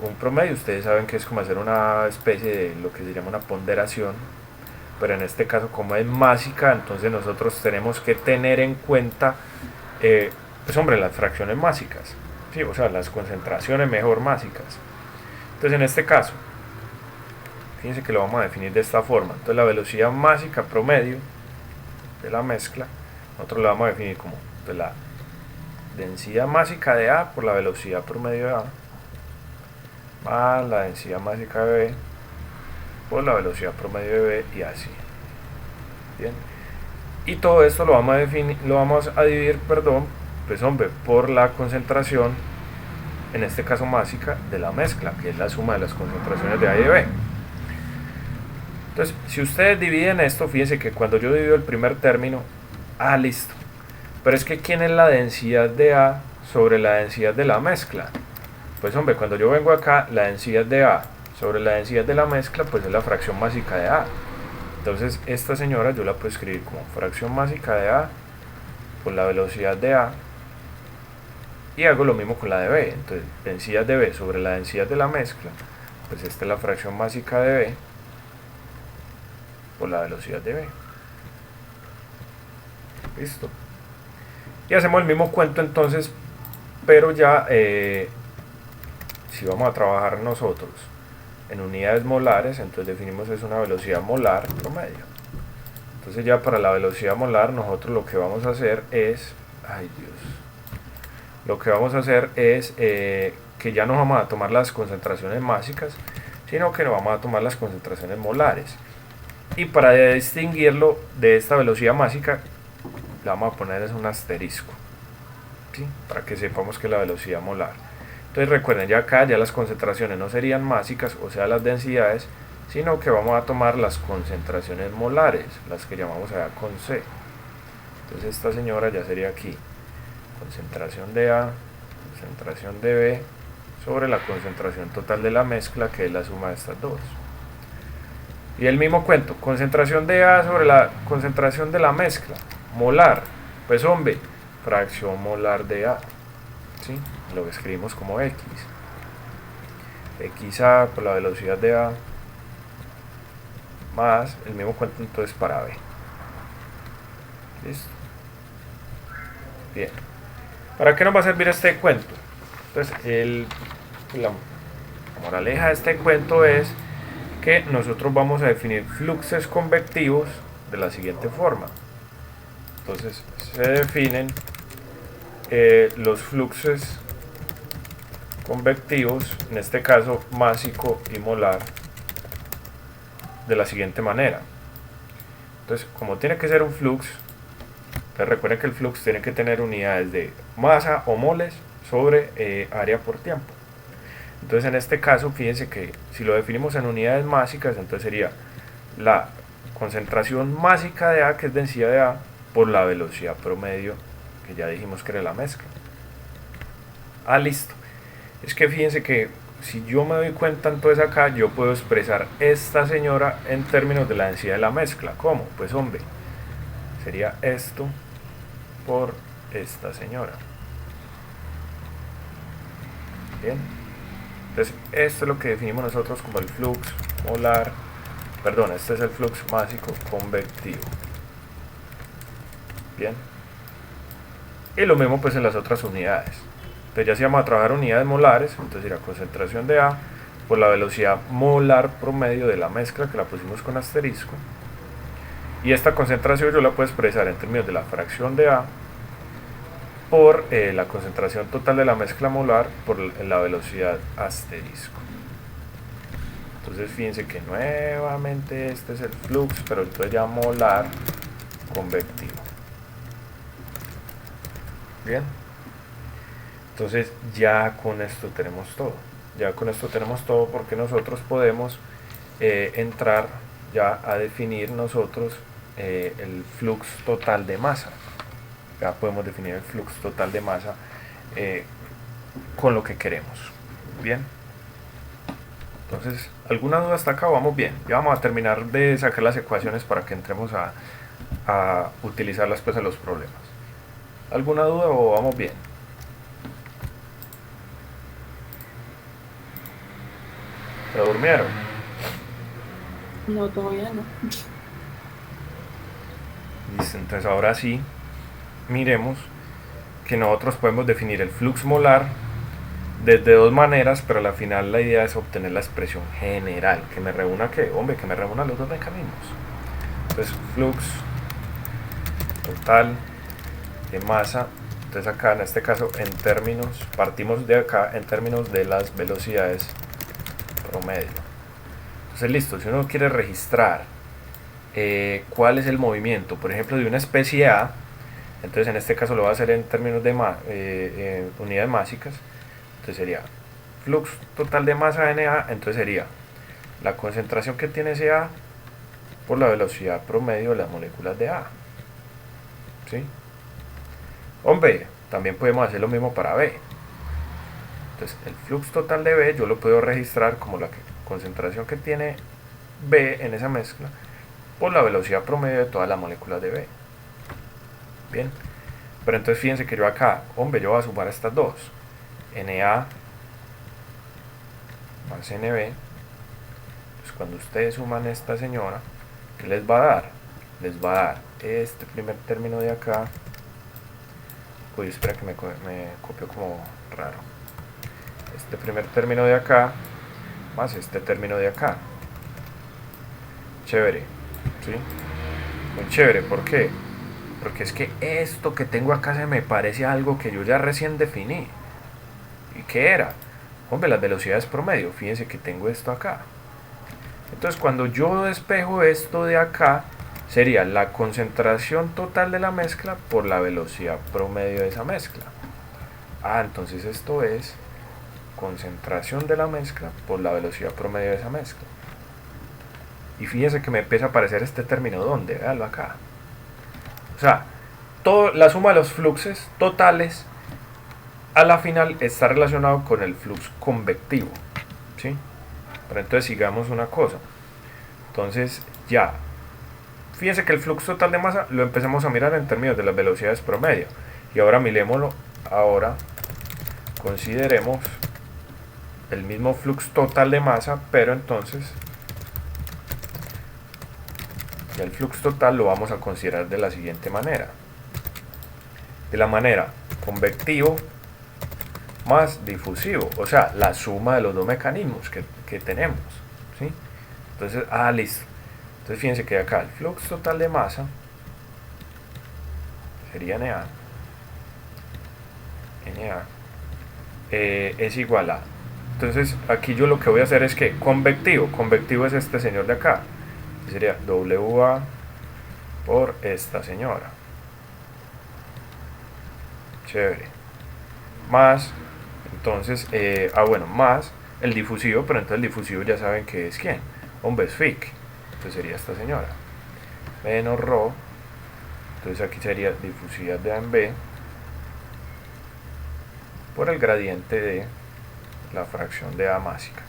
un promedio, ustedes saben que es como hacer una especie de lo que se llama una ponderación, pero en este caso como es másica, entonces nosotros tenemos que tener en cuenta pues hombre, las fracciones másicas, ¿sí? O sea, las concentraciones mejor másicas. Entonces en este caso, fíjense que lo vamos a definir de esta forma. Entonces la velocidad másica promedio de la mezcla, nosotros la vamos a definir como la densidad másica de A por la velocidad promedio de A más la densidad másica de B por la velocidad promedio de B, y así. Bien. Y todo esto lo vamos a dividir, pues hombre, por la concentración, en este caso másica, de la mezcla, que es la suma de las concentraciones de A y de B. Entonces, si ustedes dividen esto, fíjense que cuando yo divido el primer término, listo. Pero es que ¿quién es la densidad de A sobre la densidad de la mezcla? Pues hombre, cuando yo vengo acá, la densidad de A sobre la densidad de la mezcla, pues es la fracción másica de A. Entonces, esta señora yo la puedo escribir como fracción másica de A por la velocidad de A. Y hago lo mismo con la de B. Entonces, densidad de B sobre la densidad de la mezcla, pues esta es la fracción másica de B por la velocidad de B. Listo. Y hacemos el mismo cuento entonces, pero ya si vamos a trabajar nosotros en unidades molares, entonces definimos es una velocidad molar promedio. Entonces ya para la velocidad molar nosotros lo que vamos a hacer es, lo que vamos a hacer es que ya no vamos a tomar las concentraciones másicas, sino que no vamos a tomar las concentraciones molares. Y para distinguirlo de esta velocidad másica, le vamos a poner es un asterisco, ¿sí? Para que sepamos que es la velocidad molar. Entonces recuerden, ya acá ya las concentraciones no serían másicas, o sea las densidades, sino que vamos a tomar las concentraciones molares, las que llamamos allá con C. Entonces esta señora ya sería aquí, concentración de A, concentración de B, sobre la concentración total de la mezcla, que es la suma de estas dos. Y el mismo cuento, concentración de A sobre la concentración de la mezcla, molar, pues hombre, fracción molar de A, ¿sí? Lo escribimos como X. XA por la velocidad de A, más el mismo cuento entonces para B. ¿Listo? Bien. ¿Para qué nos va a servir este cuento? Entonces, la moraleja de este cuento es que nosotros vamos a definir fluxos convectivos de la siguiente forma. Entonces se definen los fluxos convectivos, en este caso másico y molar, de la siguiente manera. Entonces, como tiene que ser un flux, recuerden que el flux tiene que tener unidades de masa o moles sobre área por tiempo. Entonces en este caso, fíjense que si lo definimos en unidades másicas, entonces sería la concentración másica de A, que es densidad de A, por la velocidad promedio, que ya dijimos que era la mezcla. Listo. Es que fíjense que si yo me doy cuenta entonces acá, yo puedo expresar esta señora en términos de la densidad de la mezcla. ¿Cómo? Pues hombre, sería esto por esta señora. Bien. Entonces, esto es lo que definimos nosotros como el flux molar, perdón, este es el flux másico convectivo. Bien. Y lo mismo pues en las otras unidades. Entonces ya si vamos a trabajar unidades molares, entonces sería concentración de A por la velocidad molar promedio de la mezcla, que la pusimos con asterisco. Y esta concentración yo la puedo expresar en términos de la fracción de A por la concentración total de la mezcla molar por la velocidad asterisco. Entonces fíjense que nuevamente este es el flux, pero entonces ya molar convectivo. Bien. Entonces ya con esto tenemos todo. Ya con esto tenemos todo porque nosotros podemos entrar ya a definir nosotros el flux total de masa. Ya podemos definir el flux total de masa con lo que queremos. Bien. Entonces, ¿alguna duda hasta acá? Vamos bien. Ya vamos a terminar de sacar las ecuaciones para que entremos a utilizarlas pues en los problemas. ¿Alguna duda o vamos bien? ¿Se durmieron? No, todavía no. Listo, entonces ahora sí, miremos que nosotros podemos definir el flux molar de dos maneras, pero al final la idea es obtener la expresión general, que me reúna que me reúna los dos mecanismos. Entonces flux total de masa, entonces acá en este caso en términos, partimos de acá en términos de las velocidades promedio. Entonces listo, si uno quiere registrar cuál es el movimiento, por ejemplo, de una especie A, entonces en este caso lo va a hacer en términos de unidades másicas. Entonces sería flux total de masa NA, entonces sería la concentración que tiene ese A por la velocidad promedio de las moléculas de A. ¿Sí? Hombre, también podemos hacer lo mismo para B. Entonces el flux total de B yo lo puedo registrar como la concentración que tiene B en esa mezcla por la velocidad promedio de todas las moléculas de B. Bien, pero entonces fíjense que yo acá, hombre, yo voy a sumar estas dos, Na más Nb. Entonces cuando ustedes suman esta señora, ¿qué les va a dar? Les va a dar este primer término de acá. Uy, espera que me copió como raro. Este primer término de acá más este término de acá. Chévere, ¿sí? Muy chévere, ¿por qué? Porque es que esto que tengo acá se me parece a algo que yo ya recién definí. ¿Y qué era? Hombre, las velocidades promedio. Fíjense que tengo esto acá. Entonces cuando yo despejo esto de acá, sería la concentración total de la mezcla por la velocidad promedio de esa mezcla. Entonces esto es concentración de la mezcla por la velocidad promedio de esa mezcla. Y fíjense que me empieza a aparecer este término donde, véanlo acá. O sea, la suma de los fluxos totales a la final está relacionado con el flux convectivo, ¿sí? Pero entonces sigamos una cosa. Entonces ya, fíjense que el flux total de masa lo empezamos a mirar en términos de las velocidades promedio. Y ahora mirémoslo, ahora consideremos el mismo flux total de masa, pero entonces ya el flux total lo vamos a considerar de la siguiente manera. De la manera convectivo más difusivo, o sea, la suma de los dos mecanismos que tenemos, ¿sí? Entonces, listo. Entonces fíjense que acá el flux total de masa sería Na es igual a, entonces aquí yo lo que voy a hacer es que convectivo es este señor de acá, que sería WA por esta señora, chévere, más entonces, más el difusivo, pero entonces el difusivo ya saben que es quién, hombre, es Fick, entonces sería esta señora, menos ρ, entonces aquí sería difusividad de A en B por el gradiente de la fracción de A másica.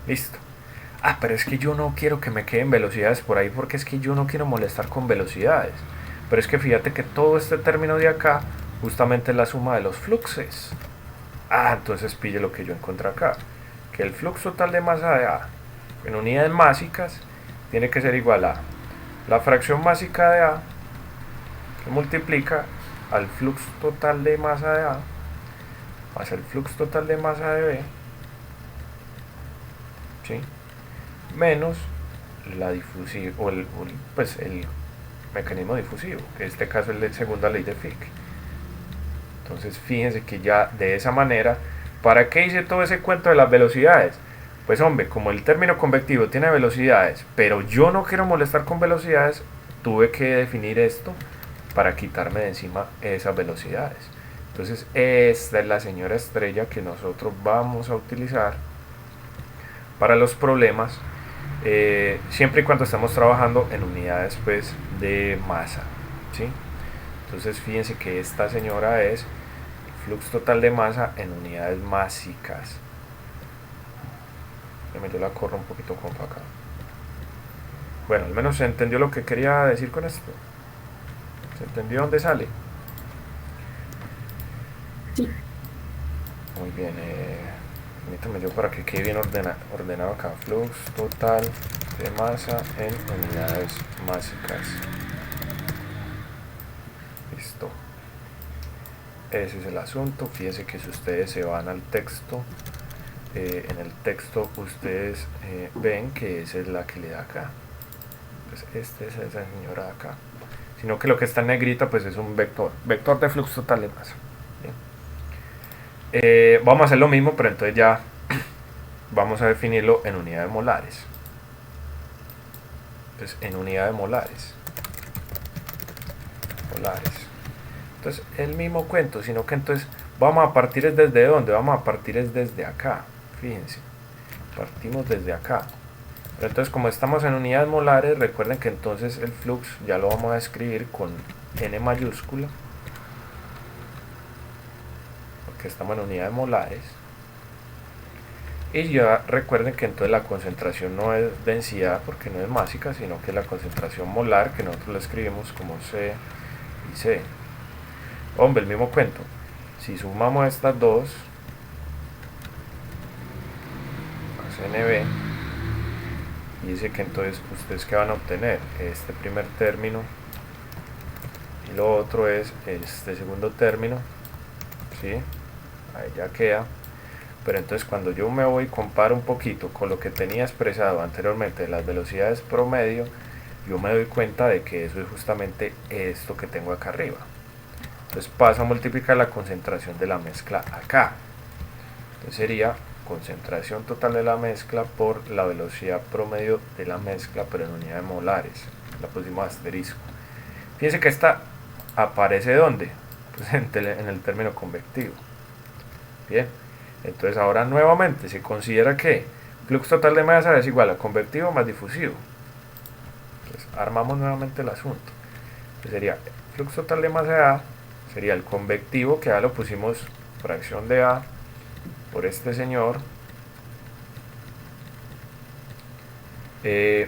Listo. Pero es que yo no quiero que me queden velocidades por ahí porque es que yo no quiero molestar con velocidades. Pero es que fíjate que todo este término de acá justamente es la suma de los fluxes. Entonces pille lo que yo encontré acá. Que el flux total de masa de A en unidades másicas tiene que ser igual a la fracción másica de A que multiplica al flux total de masa de A más el flux total de masa de B, ¿sí? Menos la difusión o el mecanismo difusivo, que en este caso es la segunda ley de Fick. Entonces fíjense que ya de esa manera, ¿para qué hice todo ese cuento de las velocidades? Pues hombre, como el término convectivo tiene velocidades, pero yo no quiero molestar con velocidades, tuve que definir esto para quitarme de encima esas velocidades. Entonces esta es la señora estrella que nosotros vamos a utilizar para los problemas, siempre y cuando estamos trabajando en unidades pues de masa, ¿sí? Entonces fíjense que esta señora es el flux total de masa en unidades másicas. Yo la corro un poquito como acá. Bueno, al menos se entendió lo que quería decir con esto. ¿Se entendió dónde sale? Sí. Muy bien, permítame yo para que quede bien ordenado acá. Flux total de masa en unidades másicas. Listo. Ese es el asunto. Fíjense que si ustedes se van al texto, en el texto ustedes ven que esa es la que le da acá. Pues esta es esa señora de acá. Sino que lo que está en negrita pues es un vector de flux total de masa. Vamos a hacer lo mismo, pero entonces ya vamos a definirlo en unidades molares. Entonces en unidades molares. Entonces el mismo cuento, sino que entonces vamos a partir desde dónde, vamos a partir desde acá. Fíjense, partimos desde acá. Pero entonces, como estamos en unidades molares, recuerden que entonces el flux ya lo vamos a escribir con N mayúscula, porque estamos en unidades molares. Y ya recuerden que entonces la concentración no es densidad porque no es másica, sino que es la concentración molar, que nosotros la escribimos como C y C. Hombre, el mismo cuento. Si sumamos estas dos, más NB, y dice que entonces ustedes que van a obtener este primer término y lo otro es este segundo término, ¿sí? Ahí ya queda. Pero entonces cuando yo me voy y comparo un poquito con lo que tenía expresado anteriormente de las velocidades promedio, yo me doy cuenta de que eso es justamente esto que tengo acá arriba. Entonces paso a multiplicar la concentración de la mezcla acá. Entonces sería concentración total de la mezcla por la velocidad promedio de la mezcla, pero en unidades molares. La pusimos asterisco. Fíjense que esta aparece ¿dónde? Pues en el término convectivo. Bien. Entonces ahora nuevamente se considera que flux total de masa es igual a convectivo más difusivo. Entonces armamos nuevamente el asunto. Entonces sería flux total de masa A, sería el convectivo, que ya lo pusimos fracción de A por este señor,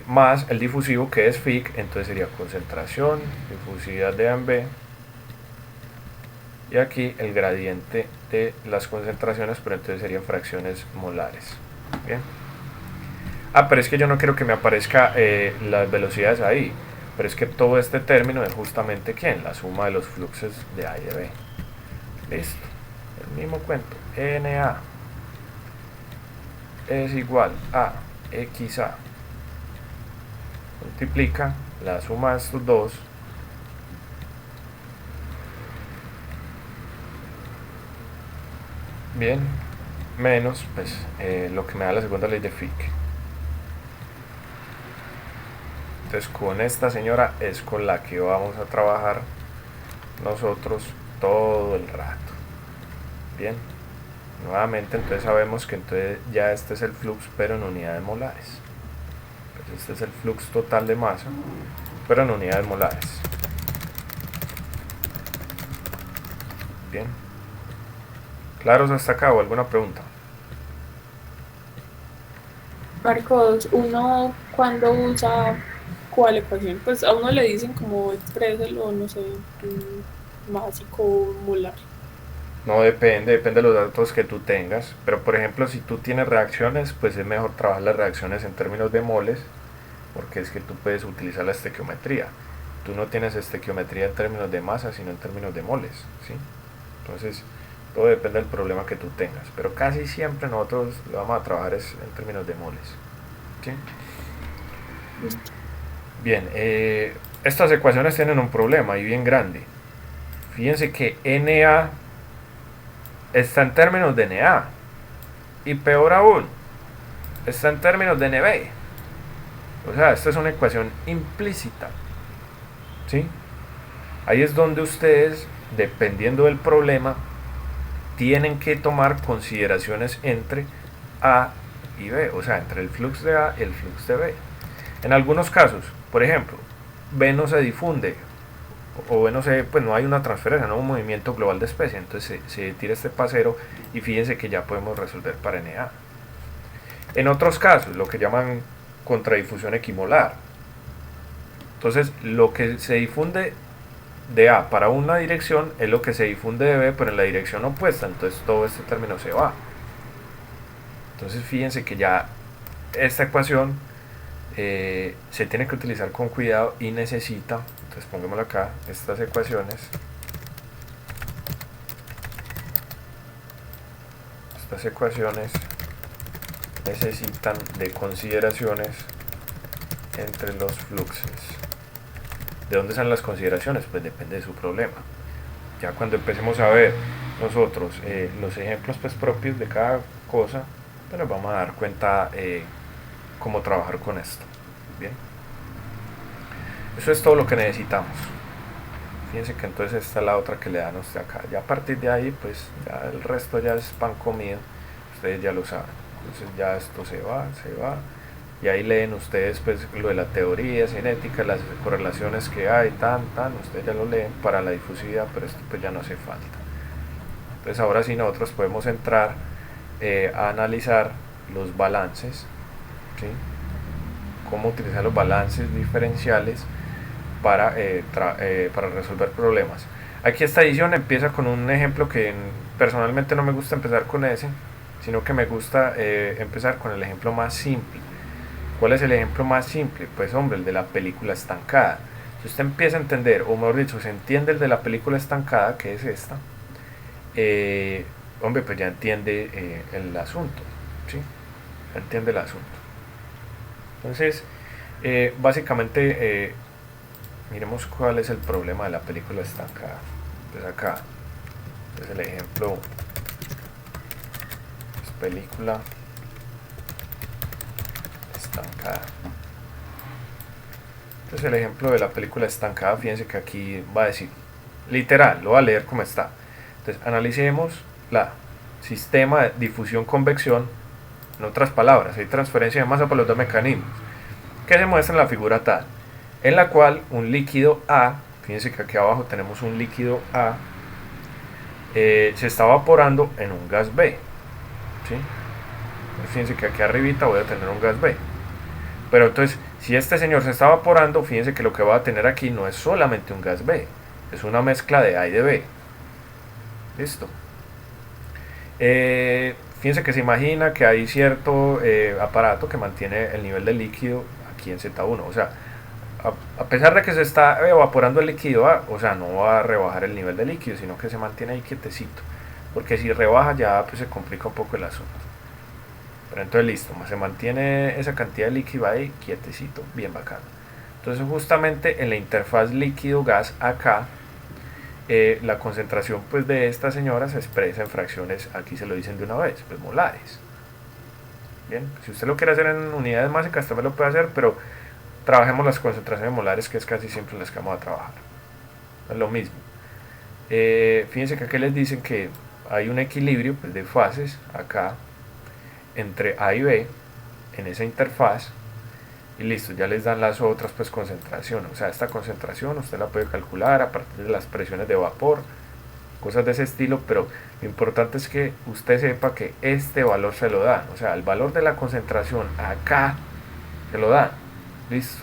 más el difusivo que es FIC, entonces sería concentración, difusividad de A en B, y aquí el gradiente de las concentraciones, pero entonces serían fracciones molares. Bien. Pero es que yo no quiero que me aparezca las velocidades ahí, pero es que todo este término es justamente ¿quién? La suma de los fluxos de A y de B. Listo. El mismo cuento. NA es igual a XA multiplica la suma de estos dos bien, menos pues lo que me da la segunda ley de Fick. Entonces con esta señora es con la que vamos a trabajar nosotros todo el rato. Bien, nuevamente entonces sabemos que entonces ya este es el flux pero en unidades molares. Entonces este es el flux total de masa pero en unidades molares. Bien. ¿Claros hasta acá o alguna pregunta? Marcos, uno cuando usa cuál ecuación, pues a uno le dicen como expréselo, no sé, básico, molar. No, depende de los datos que tú tengas. Pero por ejemplo, si tú tienes reacciones, pues es mejor trabajar las reacciones en términos de moles, porque es que tú puedes utilizar la estequiometría. Tú no tienes estequiometría en términos de masa, sino en términos de moles, ¿sí? Entonces, todo depende del problema que tú tengas. Pero casi siempre nosotros lo vamos a trabajar es en términos de moles, ¿sí? Bien, estas ecuaciones tienen un problema y bien grande. Fíjense que NA está en términos de NA. Y peor aún, está en términos de NB. O sea, esta es una ecuación implícita. ¿Sí? Ahí es donde ustedes, dependiendo del problema, tienen que tomar consideraciones entre A y B. O sea, entre el flux de A y el flux de B. En algunos casos, por ejemplo, B no se difunde. O B no se, pues no hay una transferencia, no hay un movimiento global de especie. Entonces se tira este pasero y fíjense que ya podemos resolver para NA. En otros casos, lo que llaman contradifusión equimolar. Entonces, lo que se difunde de A para una dirección es lo que se difunde de B, pero en la dirección opuesta. Entonces, todo este término se va. Entonces, fíjense que ya esta ecuación se tiene que utilizar con cuidado y necesita, entonces pongámoslo acá, estas ecuaciones. Estas ecuaciones necesitan de consideraciones entre los fluxos. ¿De dónde salen las consideraciones? Pues depende de su problema. Ya cuando empecemos a ver nosotros los ejemplos pues propios de cada cosa, pues nos vamos a dar cuenta cómo trabajar con esto. Bien, eso es todo lo que necesitamos. Fíjense que entonces esta es la otra que le dan a usted acá. Ya a partir de ahí pues ya el resto ya es pan comido, ustedes ya lo saben. Entonces ya esto se va, y ahí leen ustedes pues lo de la teoría cinética, las correlaciones que hay, ustedes ya lo leen para la difusividad, pero esto pues ya no hace falta. Entonces ahora sí nosotros podemos entrar a analizar los balances, ¿sí? Cómo utilizar los balances diferenciales para resolver problemas. Aquí esta edición empieza con un ejemplo que personalmente no me gusta empezar con ese, sino que me gusta empezar con el ejemplo más simple. ¿Cuál es el ejemplo más simple? Pues hombre, el de la película estancada. Si usted empieza a entender, o mejor dicho, se entiende el de la película estancada, que es esta, hombre, pues ya entiende el asunto, ¿sí? Ya entiende el asunto. Entonces, básicamente, miremos cuál es el problema de la película estancada. Entonces acá, es el ejemplo, es película estancada. Entonces el ejemplo de la película estancada, fíjense que aquí va a decir, literal, lo voy a leer como está. Entonces analicemos la sistema de difusión-convección, en otras palabras, hay transferencia de masa por los dos mecanismos, que se muestra en la figura tal, en la cual un líquido A, fíjense que aquí abajo tenemos un líquido A, se está evaporando en un gas B, ¿sí? Fíjense que aquí arribita voy a tener un gas B. Pero entonces, si este señor se está evaporando, fíjense que lo que va a tener aquí no es solamente un gas B, es una mezcla de A y de B. Listo. Fíjense que se imagina que hay cierto aparato que mantiene el nivel del líquido aquí en Z1. O sea, a pesar de que se está evaporando el líquido A, o sea, no va a rebajar el nivel del líquido, sino que se mantiene ahí quietecito. Porque si rebaja ya pues se complica un poco el asunto. Pero entonces listo, se mantiene esa cantidad de líquido ahí quietecito, bien bacano. Entonces justamente en la interfaz líquido-gas acá, la concentración pues de esta señora se expresa en fracciones, aquí se lo dicen de una vez, pues molares. Bien, si usted lo quiere hacer en unidades básicas también lo puede hacer, pero trabajemos las concentraciones molares, que es casi siempre las que vamos a trabajar. Es lo mismo. Fíjense que aquí les dicen que hay un equilibrio pues, de fases acá entre A y B en esa interfaz, y listo, ya les dan las otras pues concentraciones. O sea, esta concentración usted la puede calcular a partir de las presiones de vapor, cosas de ese estilo, pero lo importante es que usted sepa que este valor se lo dan, o sea, el valor de la concentración acá se lo dan. Listo.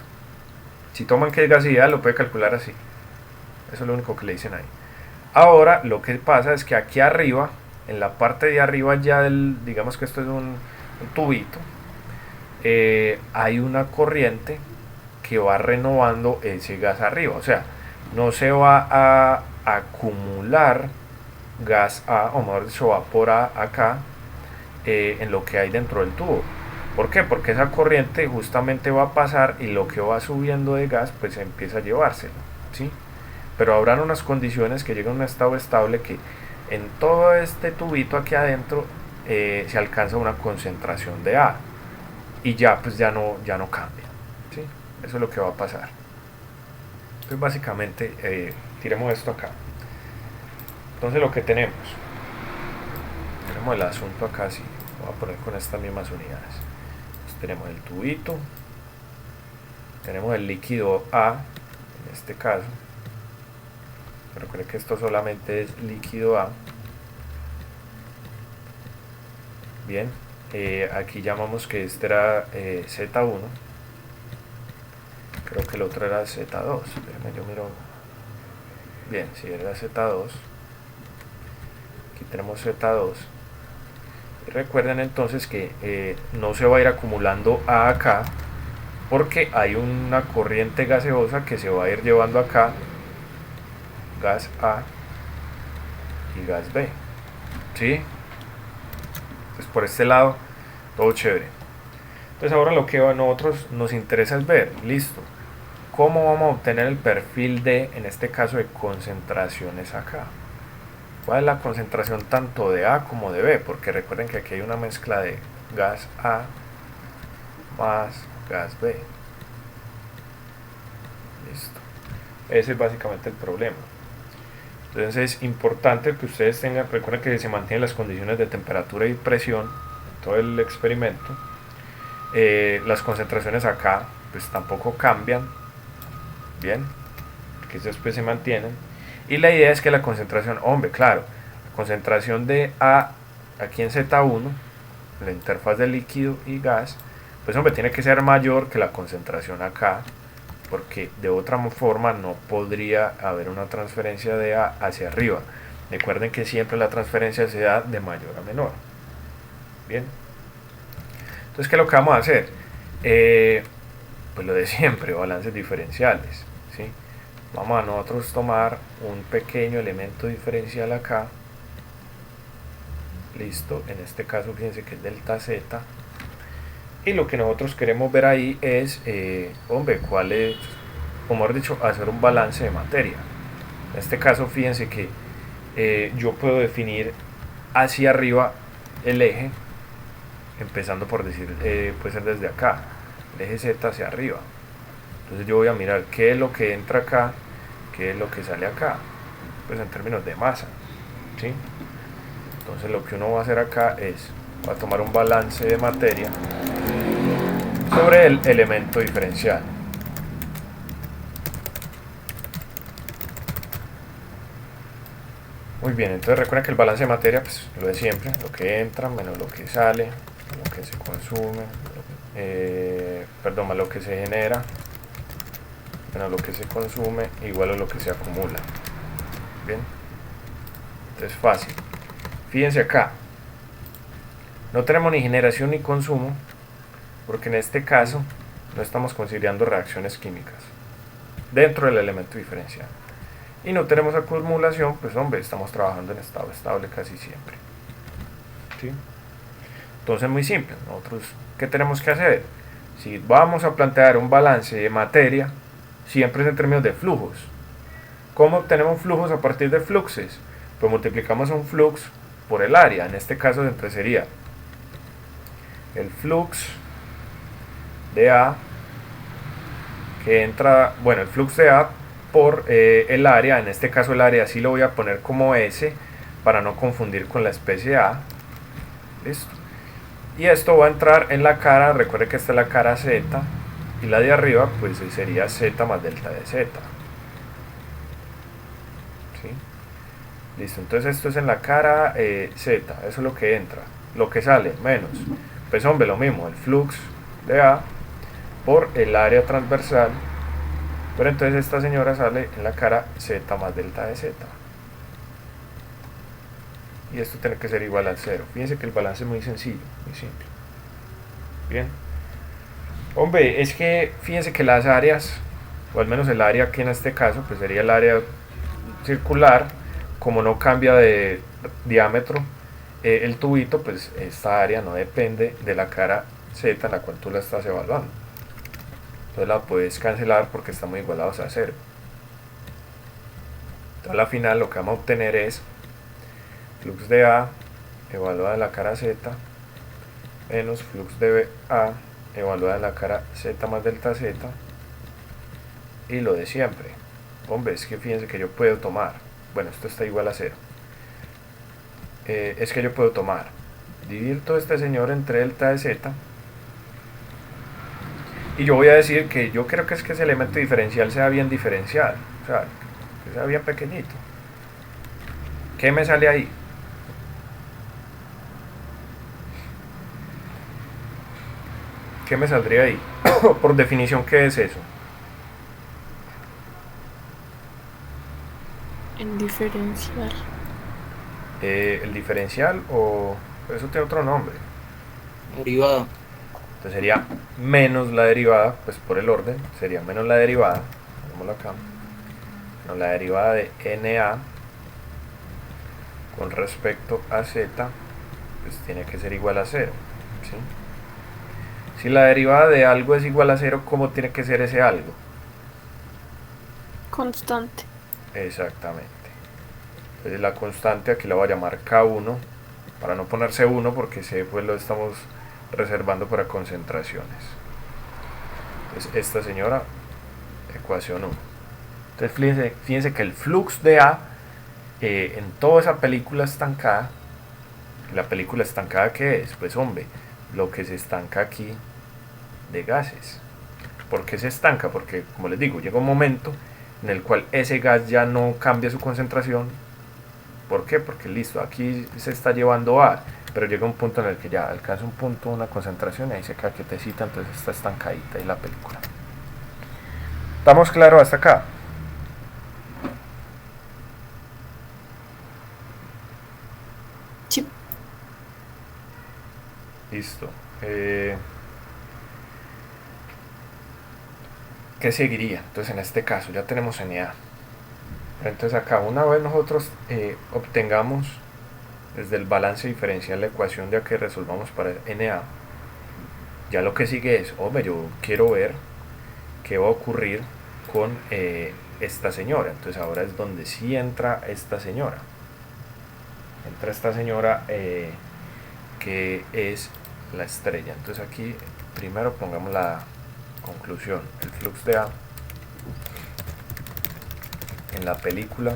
Si toman que es gasidad, lo puede calcular así. Eso es lo único que le dicen ahí. Ahora, lo que pasa es que aquí arriba, en la parte de arriba ya del, digamos que esto es un tubito, hay una corriente que va renovando ese gas arriba. O sea, no se va a acumular gas A, o mejor dicho, vapor A acá, en lo que hay dentro del tubo. ¿Por qué? Porque esa corriente justamente va a pasar y lo que va subiendo de gas pues empieza a llevárselo, ¿sí? Pero habrán unas condiciones que llegan a un estado estable que en todo este tubito aquí adentro se alcanza una concentración de A y ya pues ya no cambia, ¿sí? Eso es lo que va a pasar. Entonces básicamente tiremos esto acá. Entonces lo que tenemos el asunto acá, sí, voy a poner con estas mismas unidades. Entonces, tenemos el tubito, tenemos el líquido A en este caso. Recuerden que esto solamente es líquido A. Bien, aquí llamamos que este era Z1. Creo que el otro era Z2. Yo miro. Bien, si era Z2. Aquí tenemos Z2. Y recuerden entonces que no se va a ir acumulando A acá, porque hay una corriente gaseosa que se va a ir llevando acá gas A y gas B, ¿sí? Entonces por este lado todo chévere. Entonces ahora lo que a nosotros nos interesa es ver, listo, cómo vamos a obtener el perfil de, en este caso, de concentraciones acá. ¿Cuál es la concentración tanto de A como de B? Porque recuerden que aquí hay una mezcla de gas A más gas B. Listo. Ese es básicamente el problema. Entonces es importante que ustedes tengan, recuerden que se mantienen las condiciones de temperatura y presión en todo el experimento. Las concentraciones acá pues tampoco cambian, bien, que después se mantienen. Y la idea es que la concentración, hombre, claro, la concentración de A aquí en Z1, la interfaz de líquido y gas, pues hombre, tiene que ser mayor que la concentración acá, porque de otra forma no podría haber una transferencia de A hacia arriba. Recuerden que siempre la transferencia se da de mayor a menor. Bien. Entonces, ¿qué es lo que vamos a hacer? Pues lo de siempre, balances diferenciales. ¿Sí? Vamos a nosotros tomar un pequeño elemento diferencial acá. Listo, en este caso fíjense que es delta z. Y lo que nosotros queremos ver ahí es, hombre, cuál es, o mejor dicho, hacer un balance de materia. En este caso fíjense que yo puedo definir hacia arriba el eje, empezando por decir, puede ser desde acá, el eje z hacia arriba. Entonces yo voy a mirar qué es lo que entra acá, qué es lo que sale acá, pues en términos de masa, ¿sí? Entonces lo que uno va a hacer acá es, va a tomar un balance de materia sobre el elemento diferencial. Muy bien, entonces recuerden que el balance de materia, pues lo de siempre, lo que entra menos lo que sale, lo que se consume, perdón, más lo que se genera, menos lo que se consume, igual a lo que se acumula. Bien, entonces fácil. Fíjense acá, no tenemos ni generación ni consumo, porque en este caso no estamos considerando reacciones químicas dentro del elemento diferencial. Y no tenemos acumulación, pues hombre, estamos trabajando en estado estable casi siempre. ¿Sí? Entonces muy simple, nosotros, ¿qué tenemos que hacer? Si vamos a plantear un balance de materia, siempre es en términos de flujos. ¿Cómo obtenemos flujos a partir de fluxes? Pues multiplicamos un flux por el área, en este caso siempre sería el flux de A que entra, bueno, el flux de A por el área, en este caso el área sí lo voy a poner como S para no confundir con la especie A. Listo. Y esto va a entrar en la cara, recuerde que esta es la cara Z y la de arriba pues sería Z más delta de Z. ¿Sí? Listo, entonces esto es en la cara Z, eso es lo que entra. Lo que sale, menos, pues hombre, lo mismo, el flux de A por el área transversal, pero entonces esta señora sale en la cara Z más delta de Z. Y esto tiene que ser igual al 0. Fíjense que el balance es muy sencillo, muy simple. Bien. Hombre, es que fíjense que las áreas, o al menos el área aquí en este caso, pues sería el área circular, como no cambia de diámetro el tubito, pues esta área no depende de la cara Z en la cual tú la estás evaluando. Entonces la puedes cancelar porque estamos igualados a 0. Entonces al final lo que vamos a obtener es flux de A evaluada en la cara Z menos flux de A evaluada en la cara Z más delta Z, y lo de siempre. Hombre, es que fíjense que yo puedo tomar, bueno, esto está igual a 0, es que yo puedo tomar, dividir todo este señor entre delta de Z, y yo voy a decir que yo creo que es que ese elemento diferencial sea bien diferencial, o sea, que sea bien pequeñito. ¿Qué me sale ahí? ¿Qué me saldría ahí? Por definición, ¿qué es eso? En diferencial. El diferencial, o eso tiene otro nombre. Derivada. Entonces sería menos la derivada, pues por el orden, sería menos la derivada, pongámoslo acá, menos la derivada de NA con respecto a Z, pues tiene que ser igual a 0. ¿Sí? Si la derivada de algo es igual a 0, ¿cómo tiene que ser ese algo? Constante. Exactamente. Entonces la constante aquí la voy a llamar K1, para no ponerse 1 porque C pues lo estamos reservando para concentraciones. Entonces esta señora, ecuación 1. Entonces fíjense que el flux de A en toda esa película estancada, ¿la película estancada qué es? Pues hombre, lo que se estanca aquí de gases. ¿Por qué se estanca? Porque, como les digo, llega un momento en el cual ese gas ya no cambia su concentración. ¿Por qué? Porque listo, aquí se está llevando A, pero llega un punto en el que ya alcanza un punto, una concentración, y ahí se queda quietecita, entonces está estancadita ahí la película. ¿Estamos claros hasta acá? Sí. Listo. ¿Qué seguiría? Entonces en este caso ya tenemos Na. Entonces acá una vez nosotros obtengamos desde el balance diferencial la ecuación ya que resolvamos para Na, ya lo que sigue es, hombre, yo quiero ver qué va a ocurrir con esta señora. Entonces ahora es donde sí entra esta señora. Entra esta señora que es la estrella. Entonces aquí primero pongamos la conclusión. El flux de A en la película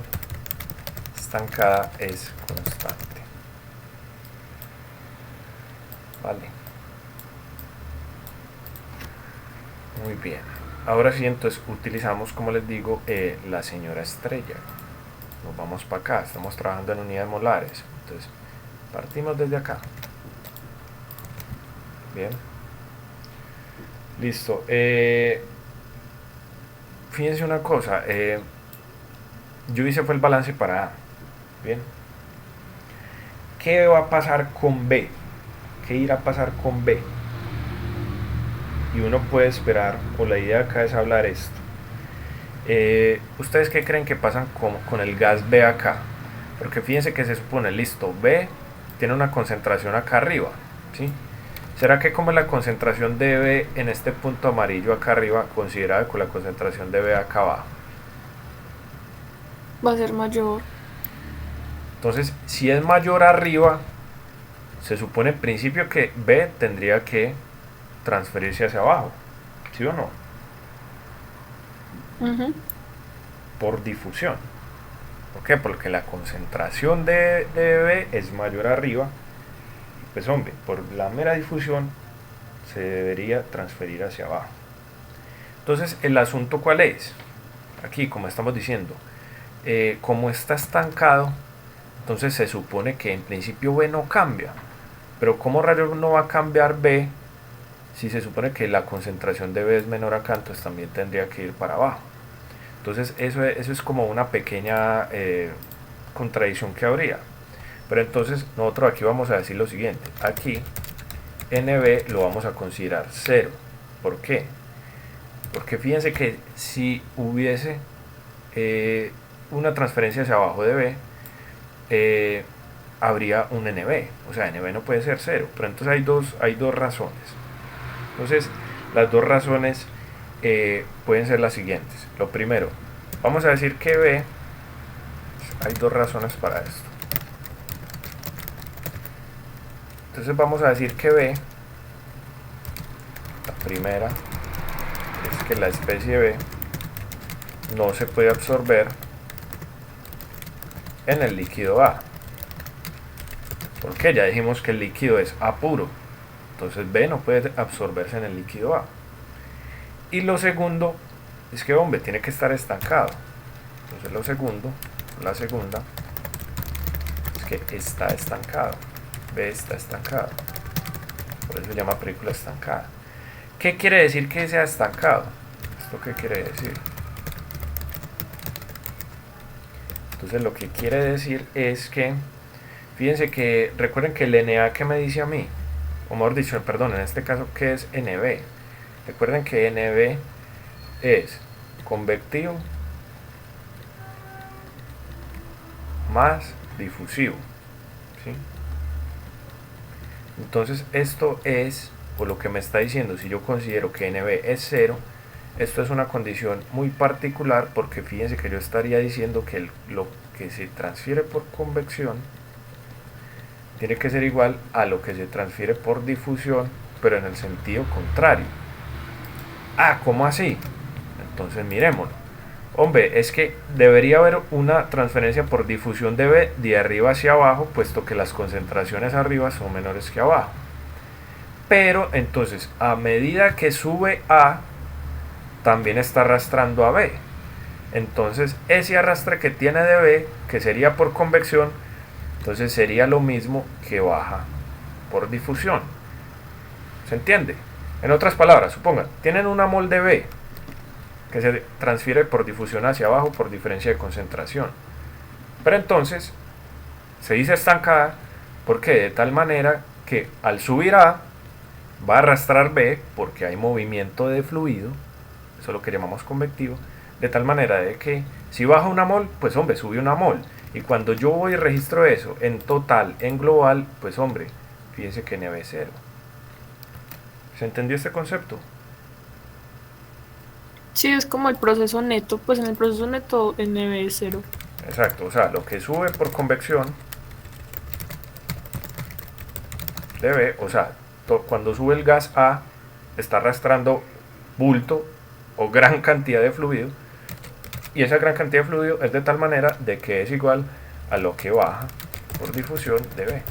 estancada es constante. Vale. Muy bien. Ahora sí, entonces utilizamos, como les digo, la señora estrella. Nos vamos para acá. Estamos trabajando en unidades molares. Entonces partimos desde acá. Bien. Listo. Fíjense una cosa. Yo hice fue el balance para A. Bien. ¿Qué va a pasar con B? ¿Qué irá a pasar con B? Y uno puede esperar, o la idea acá es hablar esto. ¿Ustedes qué creen que pasan con el gas B acá? Porque fíjense que se supone, listo, B tiene una concentración acá arriba, ¿sí? ¿Será que como la concentración de B en este punto amarillo acá arriba, considerada con la concentración de B acá abajo? Va a ser mayor. Entonces, si es mayor arriba, se supone en principio que B tendría que transferirse hacia abajo, ¿sí o no? Por difusión. ¿Por qué? Porque la concentración de B es mayor arriba. Pues hombre, por la mera difusión se debería transferir hacia abajo. Entonces, ¿el asunto cuál es? Aquí, como estamos diciendo, como está estancado, entonces se supone que en principio B no cambia. Pero ¿cómo rayos no va a cambiar B si se supone que la concentración de B es menor acá? Entonces también tendría que ir para abajo. Entonces eso es como una pequeña contradicción que habría. Pero entonces nosotros aquí vamos a decir lo siguiente. Aquí NB lo vamos a considerar 0. ¿Por qué? Porque fíjense que si hubiese una transferencia hacia abajo de B, habría un NB. O sea, NB no puede ser 0. Pero entonces hay dos razones. Entonces las dos razones pueden ser las siguientes. Lo primero, vamos a decir que B, hay dos razones para esto. Entonces vamos a decir que B, la primera es que la especie B no se puede absorber en el líquido A. Porque ya dijimos que el líquido es A puro. Entonces B no puede absorberse en el líquido A. Y lo segundo es que, hombre, tiene que estar estancado. Entonces la segunda es que está estancado. B está estancado. Por eso se llama película estancada. ¿Qué quiere decir que sea estancado? ¿Esto qué quiere decir? Entonces lo que quiere decir es que, fíjense que, recuerden que el Na que me dice a mí, o mejor dicho, perdón, en este caso, ¿qué es NB? Recuerden que NB es convectivo más difusivo, ¿sí? Entonces esto es, por lo que me está diciendo, si yo considero que NB es 0, esto es una condición muy particular, porque fíjense que yo estaría diciendo que lo que se transfiere por convección tiene que ser igual a lo que se transfiere por difusión, pero en el sentido contrario. Ah, ¿cómo así? Entonces miremoslo. Hombre, es que debería haber una transferencia por difusión de B de arriba hacia abajo, puesto que las concentraciones arriba son menores que abajo. Pero entonces, a medida que sube A, también está arrastrando a B. Entonces, ese arrastre que tiene de B, que sería por convección, entonces sería lo mismo que baja por difusión. ¿Se entiende? En otras palabras, supongan, tienen una mol de B que se transfiere por difusión hacia abajo por diferencia de concentración. Pero entonces, se dice estancada porque de tal manera que al subir A, va a arrastrar B porque hay movimiento de fluido, eso es lo que llamamos convectivo, de tal manera de que si baja una mol, pues hombre, sube una mol. Y cuando yo voy y registro eso en total, en global, pues hombre, fíjense que NB es 0. ¿Se entendió este concepto? Sí, es como el proceso neto, pues en el proceso neto NB es 0. Exacto, o sea, lo que sube por convección debe, o sea, cuando sube el gas A, está arrastrando bulto o gran cantidad de fluido, y esa gran cantidad de fluido es de tal manera de que es igual a lo que baja por difusión de B.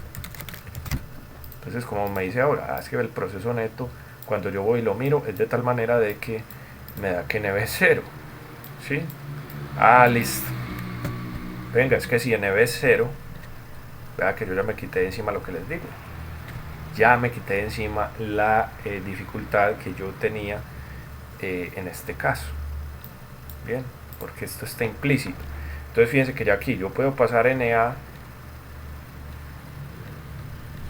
Entonces, como me dice ahora, es que el proceso neto, cuando yo voy y lo miro, es de tal manera de que me da que NB es 0. ¿Sí? Ah, listo. Venga, es que si NB es 0, vea que yo ya me quité de encima lo que les digo. Ya me quité de encima la dificultad que yo tenía en este caso. Bien, porque esto está implícito. Entonces fíjense que ya aquí yo puedo pasar NA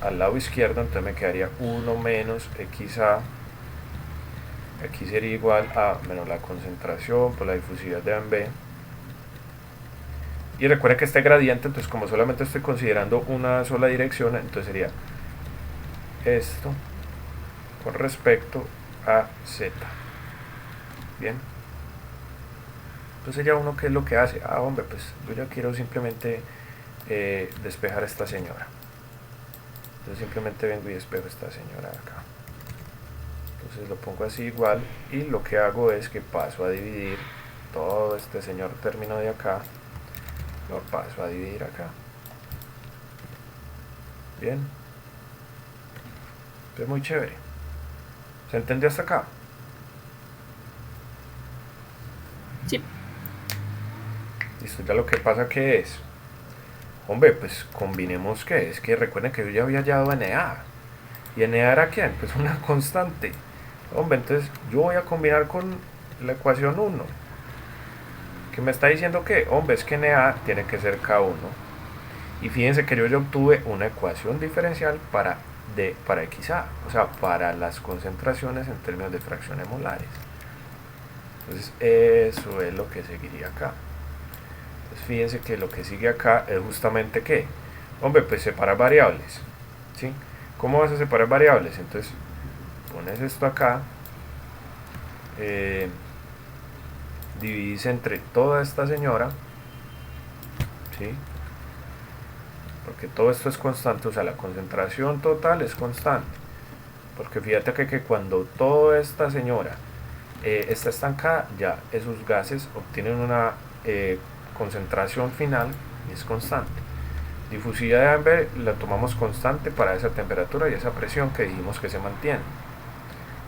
al lado izquierdo, entonces me quedaría 1 menos XA. Aquí sería igual a menos la concentración por la difusividad de A en B. Y recuerden que este gradiente, entonces como solamente estoy considerando una sola dirección, entonces sería esto con respecto a Z. Bien. Entonces ya uno, ¿qué es lo que hace? Ah, hombre, pues yo ya quiero simplemente despejar a esta señora. Entonces simplemente vengo y despejo a esta señora de acá. Entonces lo pongo así igual y lo que hago es que paso a dividir todo este señor término de acá, lo paso a dividir acá. Bien. Es muy chévere. ¿Se entendió hasta acá? Sí. Listo, ya lo que pasa que es, hombre, pues combinemos que es que recuerden que yo ya había hallado NA. ¿Y NA era quién? Pues una constante. Hombre, entonces yo voy a combinar con la ecuación 1. ¿Qué me está diciendo que? Hombre, es que NA tiene que ser K1. Y fíjense que yo ya obtuve una ecuación diferencial para XA, o sea, para las concentraciones en términos de fracciones molares. Entonces eso es lo que seguiría acá. Entonces fíjense que lo que sigue acá es justamente ¿qué? Hombre, pues separar variables. ¿Sí? ¿Cómo vas a separar variables? Entonces pones esto acá, dividís entre toda esta señora, ¿sí? Porque todo esto es constante, o sea, la concentración total es constante. Porque fíjate que cuando toda esta señora está estancada, ya esos gases obtienen una concentración final y es constante. Difusividad de Amber la tomamos constante para esa temperatura y esa presión que dijimos que se mantiene.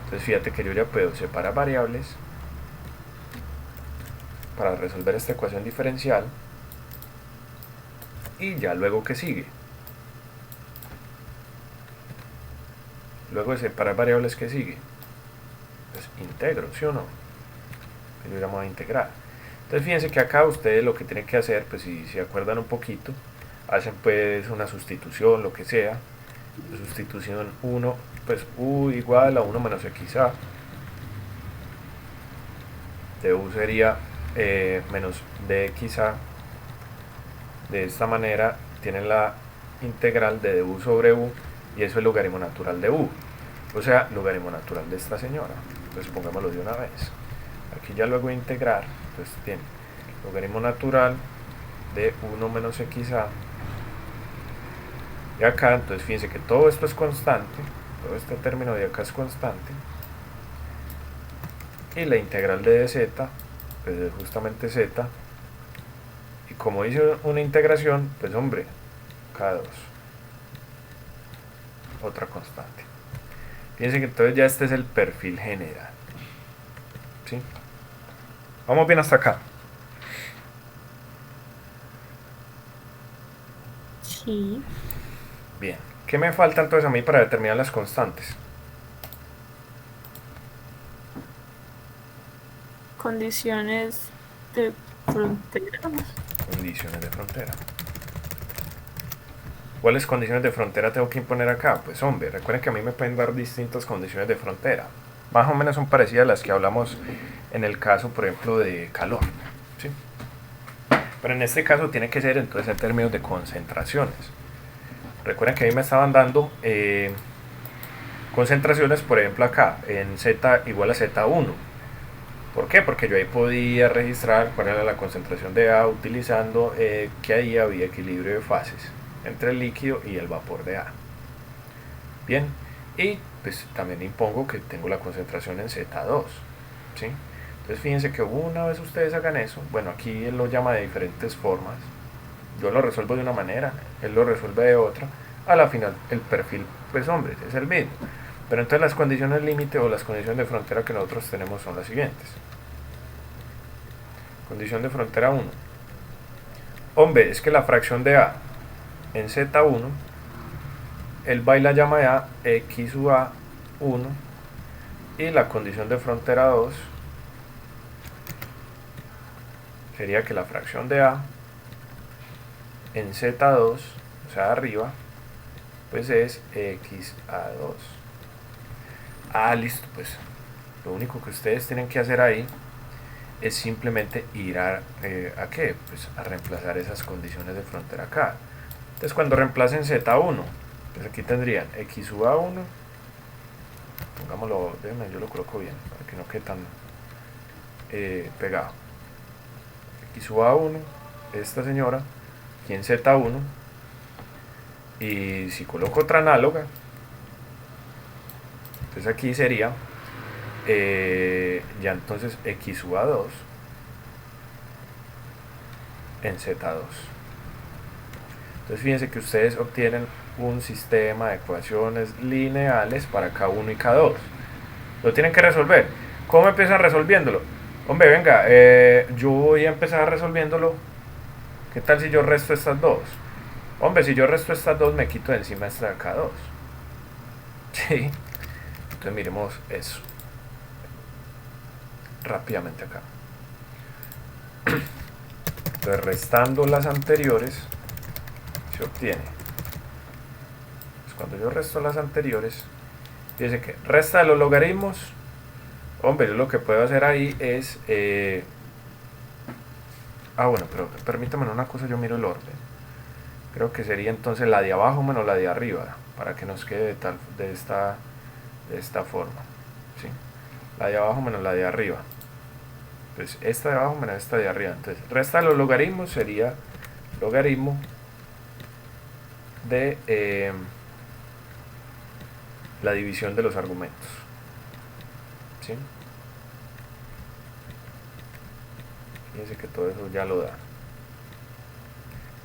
Entonces fíjate que yo ya puedo separar variables para resolver esta ecuación diferencial. Y ya luego que sigue, luego de separar variables, que sigue, pues integro, ¿sí o no? Que yo llamo a integrar. Entonces fíjense que acá ustedes lo que tienen que hacer, pues si se acuerdan un poquito, hacen pues una sustitución, lo que sea. Sustitución 1, pues U igual a 1 menos XA. De U sería menos dXA. De esta manera tienen la integral de du sobre u, y eso es logaritmo natural de u, o sea, logaritmo natural de esta señora. Entonces pongámoslo de una vez. Aquí ya luego de integrar, entonces tiene logaritmo natural de 1 menos XA. Y acá, entonces fíjense que todo esto es constante, todo este término de acá es constante. Y la integral de dz, pues es justamente z. Y como dice una integración, pues hombre, K2. Otra constante. Fíjense que entonces ya este es el perfil general. ¿Sí? Vamos bien hasta acá. Sí. Bien. ¿Qué me falta entonces a mí para determinar las constantes? Condiciones de frontera. Condiciones de frontera. ¿Cuáles condiciones de frontera tengo que imponer acá? Pues hombre, recuerden que a mí me pueden dar distintas condiciones de frontera. Más o menos son parecidas a las que hablamos en el caso, por ejemplo, de calor. ¿Sí? Pero en este caso tiene que ser entonces en términos de concentraciones. Recuerden que a mí me estaban dando concentraciones, por ejemplo, acá, en Z igual a Z1. ¿Por qué? Porque yo ahí podía registrar cuál era la concentración de A utilizando que ahí había equilibrio de fases entre el líquido y el vapor de A. Bien, y pues también impongo que tengo la concentración en Z2. ¿Sí? Entonces fíjense que una vez ustedes hagan eso, bueno, aquí él lo llama de diferentes formas. Yo lo resuelvo de una manera, él lo resuelve de otra. A la final el perfil, pues hombre, es el mismo. Pero entonces las condiciones límite o las condiciones de frontera que nosotros tenemos son las siguientes. Condición de frontera 1. Hombre, es que la fracción de A en Z1, él va y la llama de A X sub A1, y la condición de frontera 2 sería que la fracción de A en Z2, o sea arriba, pues es XA2. Listo, pues lo único que ustedes tienen que hacer ahí es simplemente ir ¿a qué? Pues a reemplazar esas condiciones de frontera acá. Entonces cuando reemplacen Z1, pues aquí tendrían X sub A1, pongámoslo, déjenme, yo lo coloco bien, para que no quede tan pegado. X sub A1, esta señora, aquí en Z1, y si coloco otra análoga, entonces aquí sería ya entonces X sub A2 en Z2. Entonces fíjense que ustedes obtienen un sistema de ecuaciones lineales para K1 y K2. Lo tienen que resolver. ¿Cómo empiezan resolviéndolo? Hombre, venga, yo voy a empezar resolviéndolo. ¿Qué tal si yo resto estas dos? Hombre, si yo resto estas dos, me quito de encima esta de K2. Sí. Entonces miremos eso rápidamente acá. Entonces restando las anteriores se obtiene, pues cuando yo resto las anteriores, fíjense que resta de los logaritmos. Hombre, yo lo que puedo hacer ahí es bueno, pero permítame una cosa, yo miro el orden. Creo que sería entonces la de abajo menos la de arriba, para que nos quede de esta forma, ¿sí? La de abajo menos la de arriba. Entonces esta de abajo menos esta de arriba. Entonces resta de los logaritmos sería logaritmo de la división de los argumentos. ¿Sí? Fíjense que todo eso ya lo da.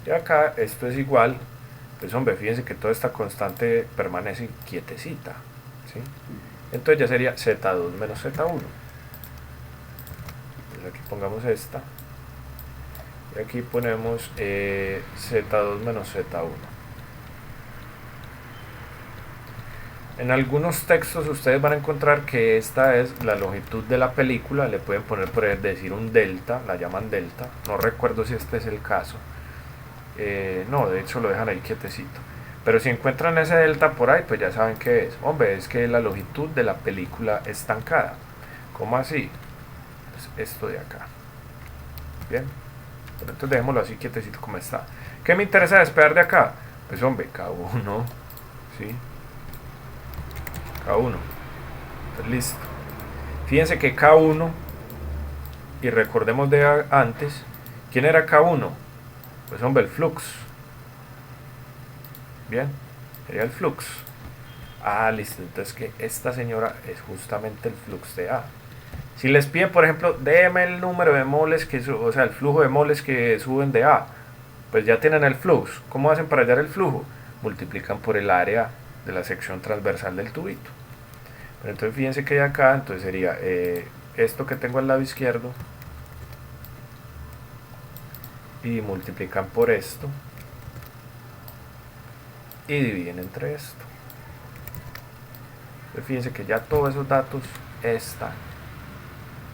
Y acá esto es igual, pues hombre, fíjense que toda esta constante permanece quietecita. ¿Sí? Entonces ya sería Z2 menos Z1. Entonces aquí pongamos esta. Y aquí ponemos Z2 menos Z1. En algunos textos ustedes van a encontrar que esta es la longitud de la película. Le pueden poner por decir un delta, la llaman delta. No recuerdo si este es el caso. No, de hecho lo dejan ahí quietecito. Pero si encuentran ese delta por ahí, pues ya saben qué es. Hombre, es que es la longitud de la película estancada. ¿Cómo así? Pues esto de acá. Bien. Pero entonces dejémoslo así quietecito como está. ¿Qué me interesa despegar de acá? Pues hombre, K1. ¿Sí? K1. Pues listo. Fíjense que K1, y recordemos de antes, ¿quién era K1? Pues hombre, el flux. Bien, sería el flux. Listo, entonces que esta señora es justamente el flux de A. Si les piden, por ejemplo, déme el número de moles o sea, el flujo de moles que suben de A, pues ya tienen el flux. ¿Cómo hacen para hallar el flujo? Multiplican por el área de la sección transversal del tubito. Pero entonces fíjense que hay acá, entonces sería esto que tengo al lado izquierdo y multiplican por esto y dividen entre esto. Entonces fíjense que ya todos esos datos están.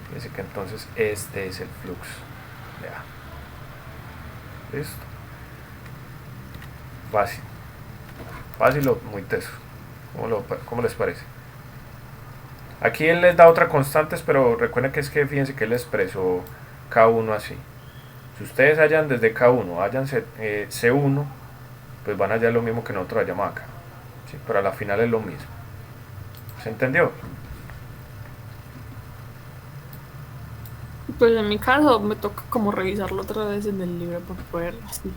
Fíjense que entonces este es el flujo. Ya. Listo. Fácil. Fácil o muy teso. ¿Cómo les parece? Aquí él les da otra constantes, pero recuerden que es que fíjense que él expresó K1 así. Si ustedes hallan desde K1, hallan C1, pues van a hallar lo mismo que nosotros hallamos acá. ¿Sí? Pero a la final es lo mismo. ¿Se entendió? Pues en mi caso me toca como revisarlo otra vez en el libro para poder, así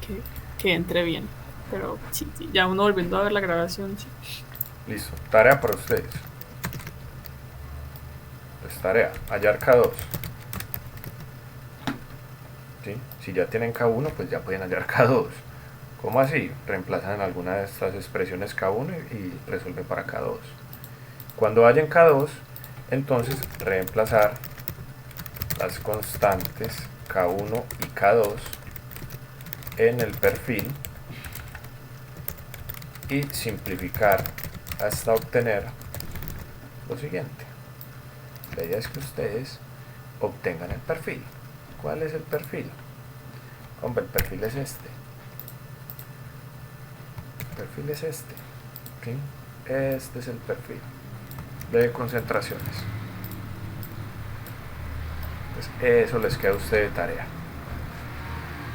que entre bien. Pero sí, ya uno volviendo a ver la grabación, sí. Listo. Tarea para ustedes. Pues tarea, hallar K2. ¿Sí? Si ya tienen K1, pues ya pueden hallar K2. ¿Cómo así? Reemplazan alguna de estas expresiones K1 y resuelven para K2. Cuando hallen K2, entonces reemplazar las constantes K1 y K2 en el perfil y simplificar hasta obtener lo siguiente. La idea es que ustedes obtengan el perfil. ¿Cuál es el perfil? Hombre, el perfil es este. El perfil es este. ¿Sí? Este es el perfil de concentraciones. Entonces, eso les queda a ustedes de tarea.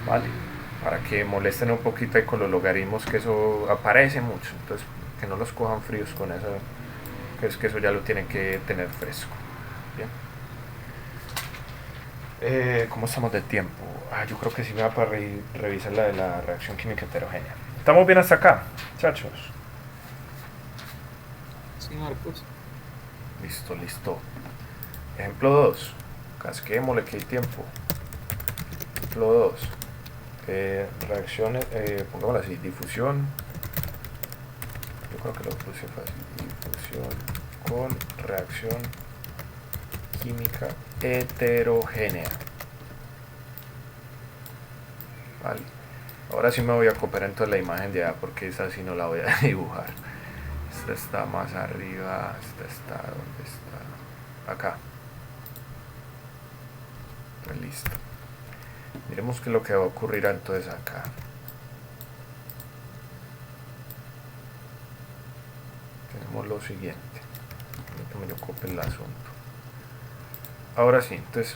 ¿Vale? Para que molesten un poquito ahí con los logaritmos, que eso aparece mucho. Entonces, que no los cojan fríos con eso, que es que eso ya lo tienen que tener fresco. Bien. ¿Cómo estamos de tiempo? Yo creo que sí me va para revisar la de la reacción química heterogénea. ¿Estamos bien hasta acá, muchachos? Sí, Marcos. Listo. Ejemplo 2. Casquémosle que hay tiempo. Ejemplo 2. Reacciones, pongámoslo así, difusión. Yo creo que lo puse fácil. Difusión con reacción química heterogénea. Vale. Ahora sí me voy a copiar entonces la imagen de A, porque esa sí no la voy a dibujar. Esta está más arriba. Esta está, ¿dónde está? Acá. Pues listo. Miremos qué es lo que va a ocurrir entonces acá. Tenemos lo siguiente. Déjame yo copio el asunto. Ahora sí, entonces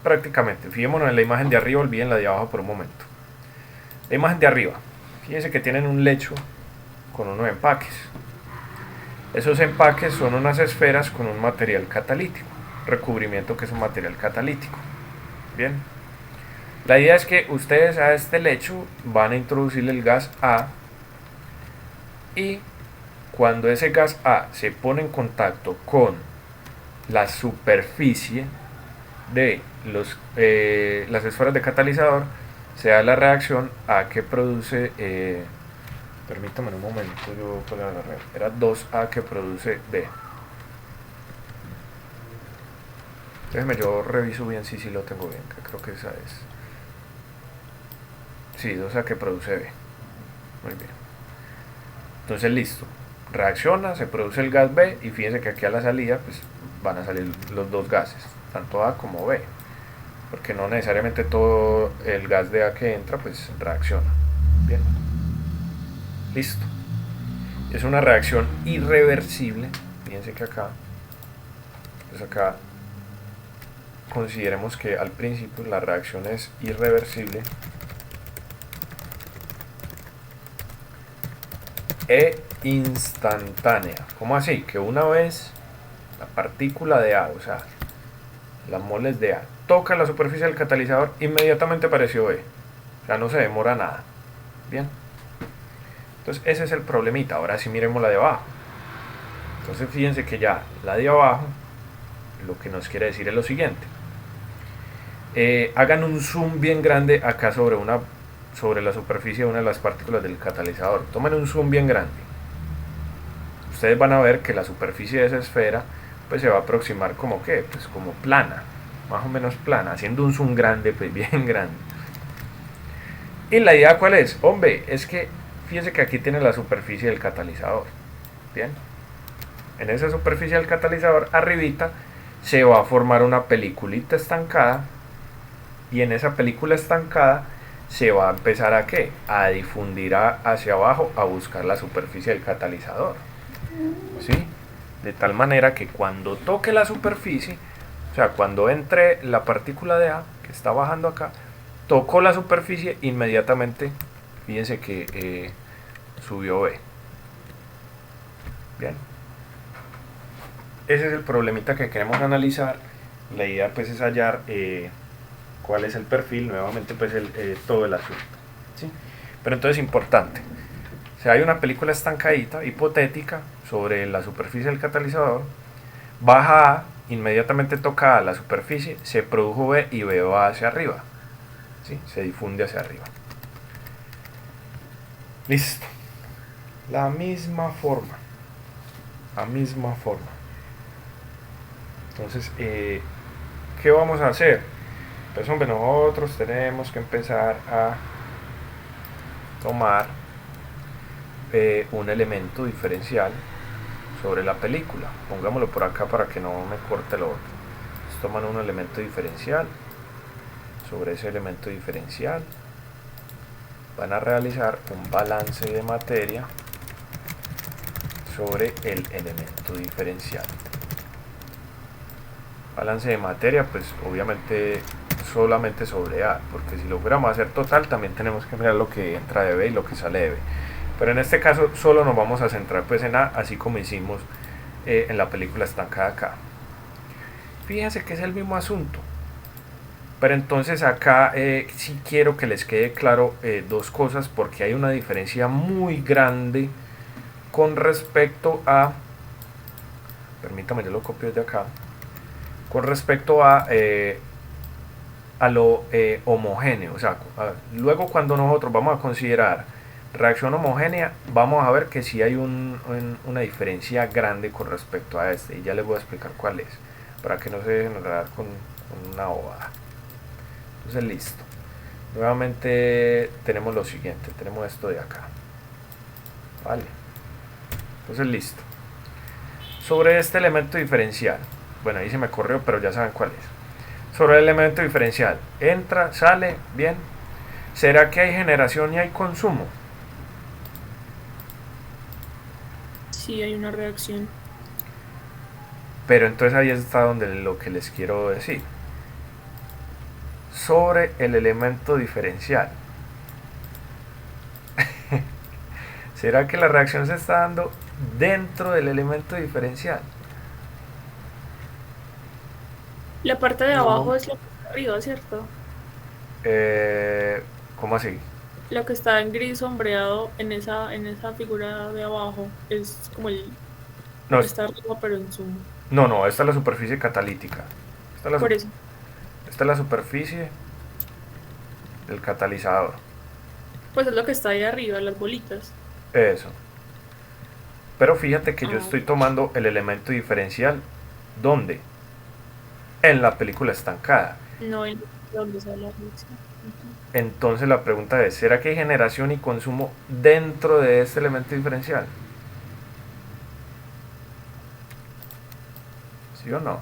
prácticamente, fijémonos en la imagen de arriba, olviden la de abajo por un momento. La imagen de arriba, fíjense que tienen un lecho con unos empaques. Esos empaques son unas esferas con un material catalítico, recubrimiento que es un material catalítico. Bien. La idea es que ustedes a este lecho van a introducirle el gas A y cuando ese gas A se pone en contacto con la superficie de las esferas de catalizador, se da la reacción A que produce, permítame un momento, yo puedo agarrar, era 2A que produce B. Déjeme, yo reviso bien si lo tengo bien, que creo que esa es. Sí, 2A que produce B. Muy bien. Entonces listo. Reacciona, se produce el gas B y fíjense que aquí a la salida pues van a salir los dos gases, tanto A como B, porque no necesariamente todo el gas de A que entra pues reacciona. Bien. Listo. Es una reacción irreversible. Fíjense que acá, pues acá consideremos que al principio la reacción es irreversible e instantánea. ¿Cómo así? Que una vez la partícula de A, o sea, las moles de A, toca la superficie del catalizador, inmediatamente apareció B. O sea, no se demora nada. Bien. Entonces ese es el problemita. Ahora sí miremos la de abajo. Entonces fíjense que ya la de abajo lo que nos quiere decir es lo siguiente. Hagan un zoom bien grande acá sobre la superficie de una de las partículas del catalizador. Tomen un zoom bien grande. ustedes van a ver que la superficie de esa esfera pues se va a aproximar como que, pues como plana, más o menos plana, haciendo un zoom grande, pues bien grande. Y la idea cuál es, hombre, es que fíjense que aquí tiene la superficie del catalizador, bien, en esa superficie del catalizador arribita se va a formar una peliculita estancada, y en esa película estancada se va a empezar a ¿qué? A difundir hacia abajo, a buscar la superficie del catalizador, ¿sí? De tal manera que cuando toque la superficie, o sea, cuando entre la partícula de A, que está bajando acá, tocó la superficie, inmediatamente, fíjense que subió B. Bien. Ese es el problemita que queremos analizar. La idea pues es hallar cuál es el perfil, nuevamente pues todo el asunto, ¿sí? Pero entonces importante, si hay una película estancadita, hipotética, sobre la superficie del catalizador, baja A, inmediatamente toca A la superficie, se produjo B y B va hacia arriba, ¿sí? Se difunde hacia arriba. Listo. La misma forma. Entonces, ¿qué vamos a hacer? Pues hombre, nosotros tenemos que empezar a tomar un elemento diferencial sobre la película. Pongámoslo por acá para que no me corte lo otro. Entonces, toman un elemento diferencial. Sobre ese elemento diferencial van a realizar un balance de materia sobre el elemento diferencial. Balance de materia, pues obviamente solamente sobre A, porque si lo fuéramos a hacer total también tenemos que mirar lo que entra de B y lo que sale de B, pero en este caso solo nos vamos a centrar pues en A, así como hicimos en la película estancada acá. Fíjense que es el mismo asunto, pero entonces acá sí quiero que les quede claro dos cosas, porque hay una diferencia muy grande con respecto a, permítame, yo lo copio desde acá, con respecto a lo homogéneo. O sea, luego cuando nosotros vamos a considerar reacción homogénea, vamos a ver que sí hay una diferencia grande con respecto a este, y ya les voy a explicar cuál es, para que no se dejen enredar con una bobada. Entonces listo, nuevamente tenemos lo siguiente, tenemos esto de acá, vale. Entonces listo, sobre este elemento diferencial, bueno, ahí se me corrió, pero ya saben cuál es. Sobre el elemento diferencial, entra, sale, bien. ¿Será que hay generación y hay consumo? Sí, hay una reacción. Pero entonces ahí está donde lo que les quiero decir. Sobre el elemento diferencial, ¿será que la reacción se está dando dentro del elemento diferencial? La parte de No. abajo es la que está arriba, ¿cierto? ¿Cómo así? Lo que está en gris sombreado en esa figura de abajo es como lo No, que está arriba, pero en zoom. no, esta es la superficie catalítica. Por eso. Esta es la superficie del catalizador. Pues es lo que está ahí arriba, las bolitas. Eso. Pero fíjate que yo estoy tomando el elemento diferencial. ¿Dónde? En la película estancada. No en donde sale la reacción. Entonces la pregunta es, ¿será que hay generación y consumo dentro de este elemento diferencial? ¿Sí o no?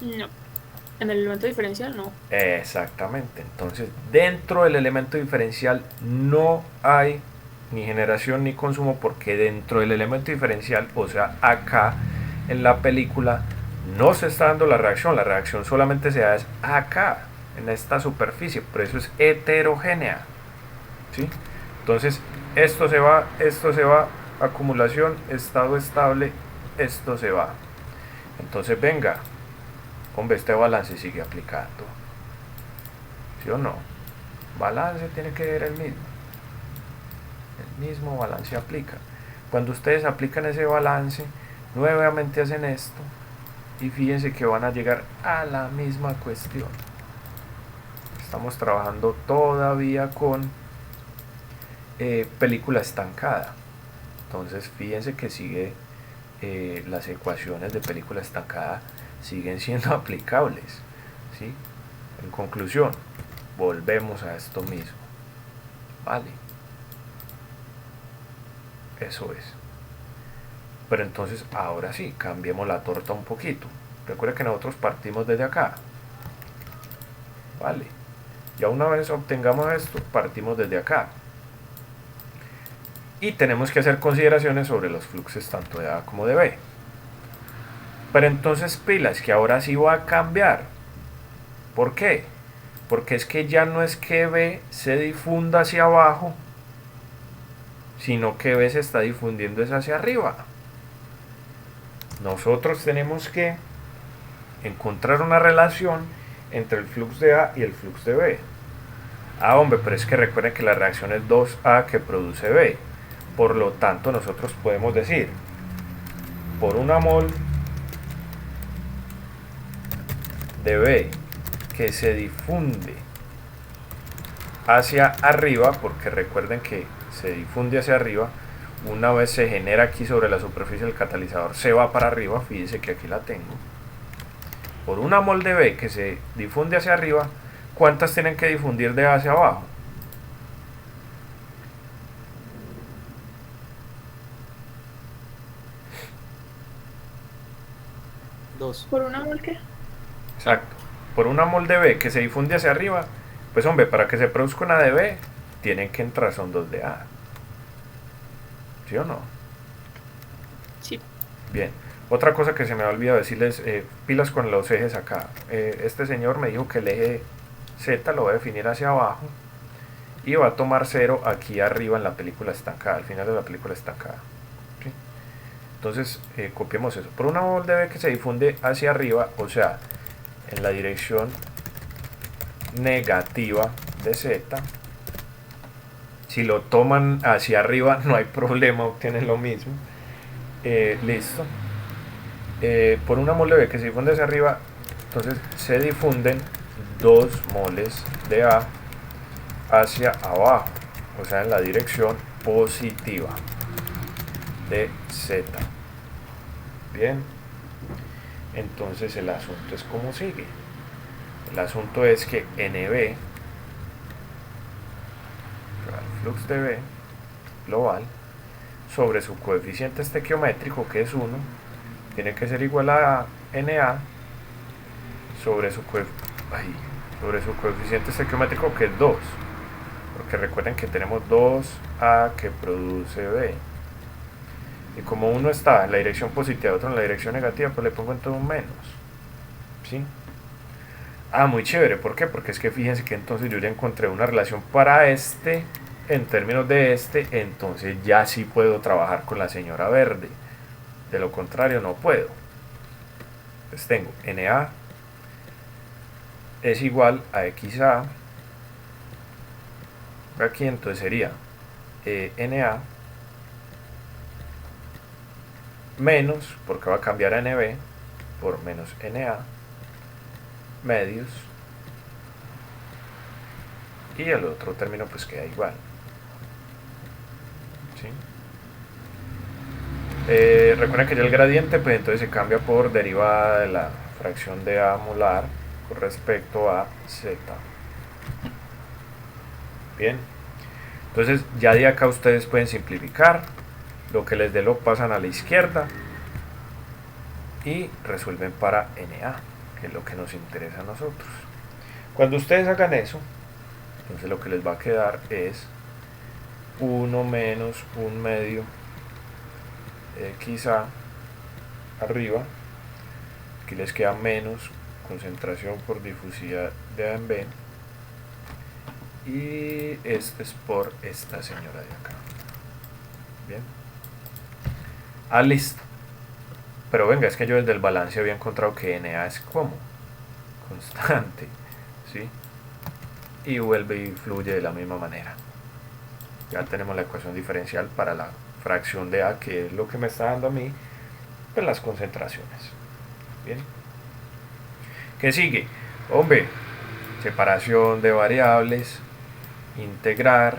No. En el elemento diferencial no. Exactamente. Entonces, dentro del elemento diferencial no hay ni generación ni consumo, porque dentro del elemento diferencial, o sea, acá en la película, no se está dando la reacción solamente se da acá, en esta superficie, por eso es heterogénea, ¿sí? Entonces, esto se va, acumulación, estado estable, esto se va. Entonces, venga, hombre, este balance sigue aplicando, ¿sí o no? Balance tiene que ser el mismo balance aplica. Cuando ustedes aplican ese balance, nuevamente hacen esto, y fíjense que van a llegar a la misma cuestión. Estamos trabajando todavía con película estancada, entonces fíjense que sigue, las ecuaciones de película estancada siguen siendo aplicables, ¿sí? En conclusión, volvemos a esto mismo, ¿vale? Eso es. Pero entonces, ahora sí, cambiemos la torta un poquito. Recuerda que nosotros partimos desde acá, ¿vale? Ya una vez obtengamos esto, partimos desde acá. Y tenemos que hacer consideraciones sobre los fluxos tanto de A como de B. Pero entonces pilas, que ahora sí va a cambiar. ¿Por qué? Porque es que ya no es que B se difunda hacia abajo, sino que B se está difundiendo hacia arriba. Nosotros tenemos que encontrar una relación entre el flux de A y el flux de B. Ah, hombre, pero es que recuerden que la reacción es 2A que produce B. Por lo tanto, nosotros podemos decir, por una mol de B que se difunde hacia arriba, porque recuerden que se difunde hacia arriba, una vez se genera aquí sobre la superficie del catalizador, se va para arriba, fíjense que aquí la tengo. Por una mol de B que se difunde hacia arriba, ¿cuántas tienen que difundir de A hacia abajo? Dos. ¿Por una mol qué? Exacto. Por una mol de B que se difunde hacia arriba, pues hombre, para que se produzca una de B, tienen que entrar son 2 de A. ¿Sí o no? Sí. Bien. Otra cosa que se me ha olvidado decirles, pilas con los ejes acá. Este señor me dijo que el eje Z lo va a definir hacia abajo y va a tomar 0 aquí arriba en la película estancada, al final de la película estancada. ¿Sí? Entonces, copiemos eso. Por una mol de B que se difunde hacia arriba, o sea, en la dirección negativa de Z, si lo toman hacia arriba no hay problema, obtienen lo mismo. Listo. Por una mol de B que se difunde hacia arriba, entonces se difunden 2 moles de A hacia abajo, o sea, en la dirección positiva de Z. Bien, entonces el asunto es como sigue. El asunto es que NB, el flux de B global, sobre su coeficiente estequiométrico, que es 1, tiene que ser igual a NA sobre su coeficiente estequiométrico, que es 2, porque recuerden que tenemos 2A que produce B, y como uno está en la dirección positiva y otro en la dirección negativa, pues le pongo entonces un menos, ¿sí? Ah, muy chévere, ¿por qué? Porque es que fíjense que entonces yo ya encontré una relación para este en términos de este, entonces ya sí puedo trabajar con la señora verde, de lo contrario no puedo. Entonces tengo NA es igual a XA, aquí entonces sería NA menos, porque va a cambiar a NB por menos NA medios, y el otro término pues queda igual, ¿sí? Recuerden que ya el gradiente pues entonces se cambia por derivada de la fracción de A molar con respecto a Z. Bien, entonces ya de acá ustedes pueden simplificar, lo que les dé lo pasan a la izquierda y resuelven para NA, que es lo que nos interesa a nosotros. Cuando ustedes hagan eso, entonces lo que les va a quedar es 1 menos 1 medio XA arriba, aquí les queda menos concentración por difusividad de A en B, y este es por esta señora de acá. Bien. Ah, listo. Pero venga, es que yo desde el balance había encontrado que NA es como constante, ¿sí? Y vuelve y fluye de la misma manera. Ya tenemos la ecuación diferencial para la fracción de A, que es lo que me está dando a mí pues las concentraciones. Bien. ¿Qué sigue? Hombre, separación de variables, integrar,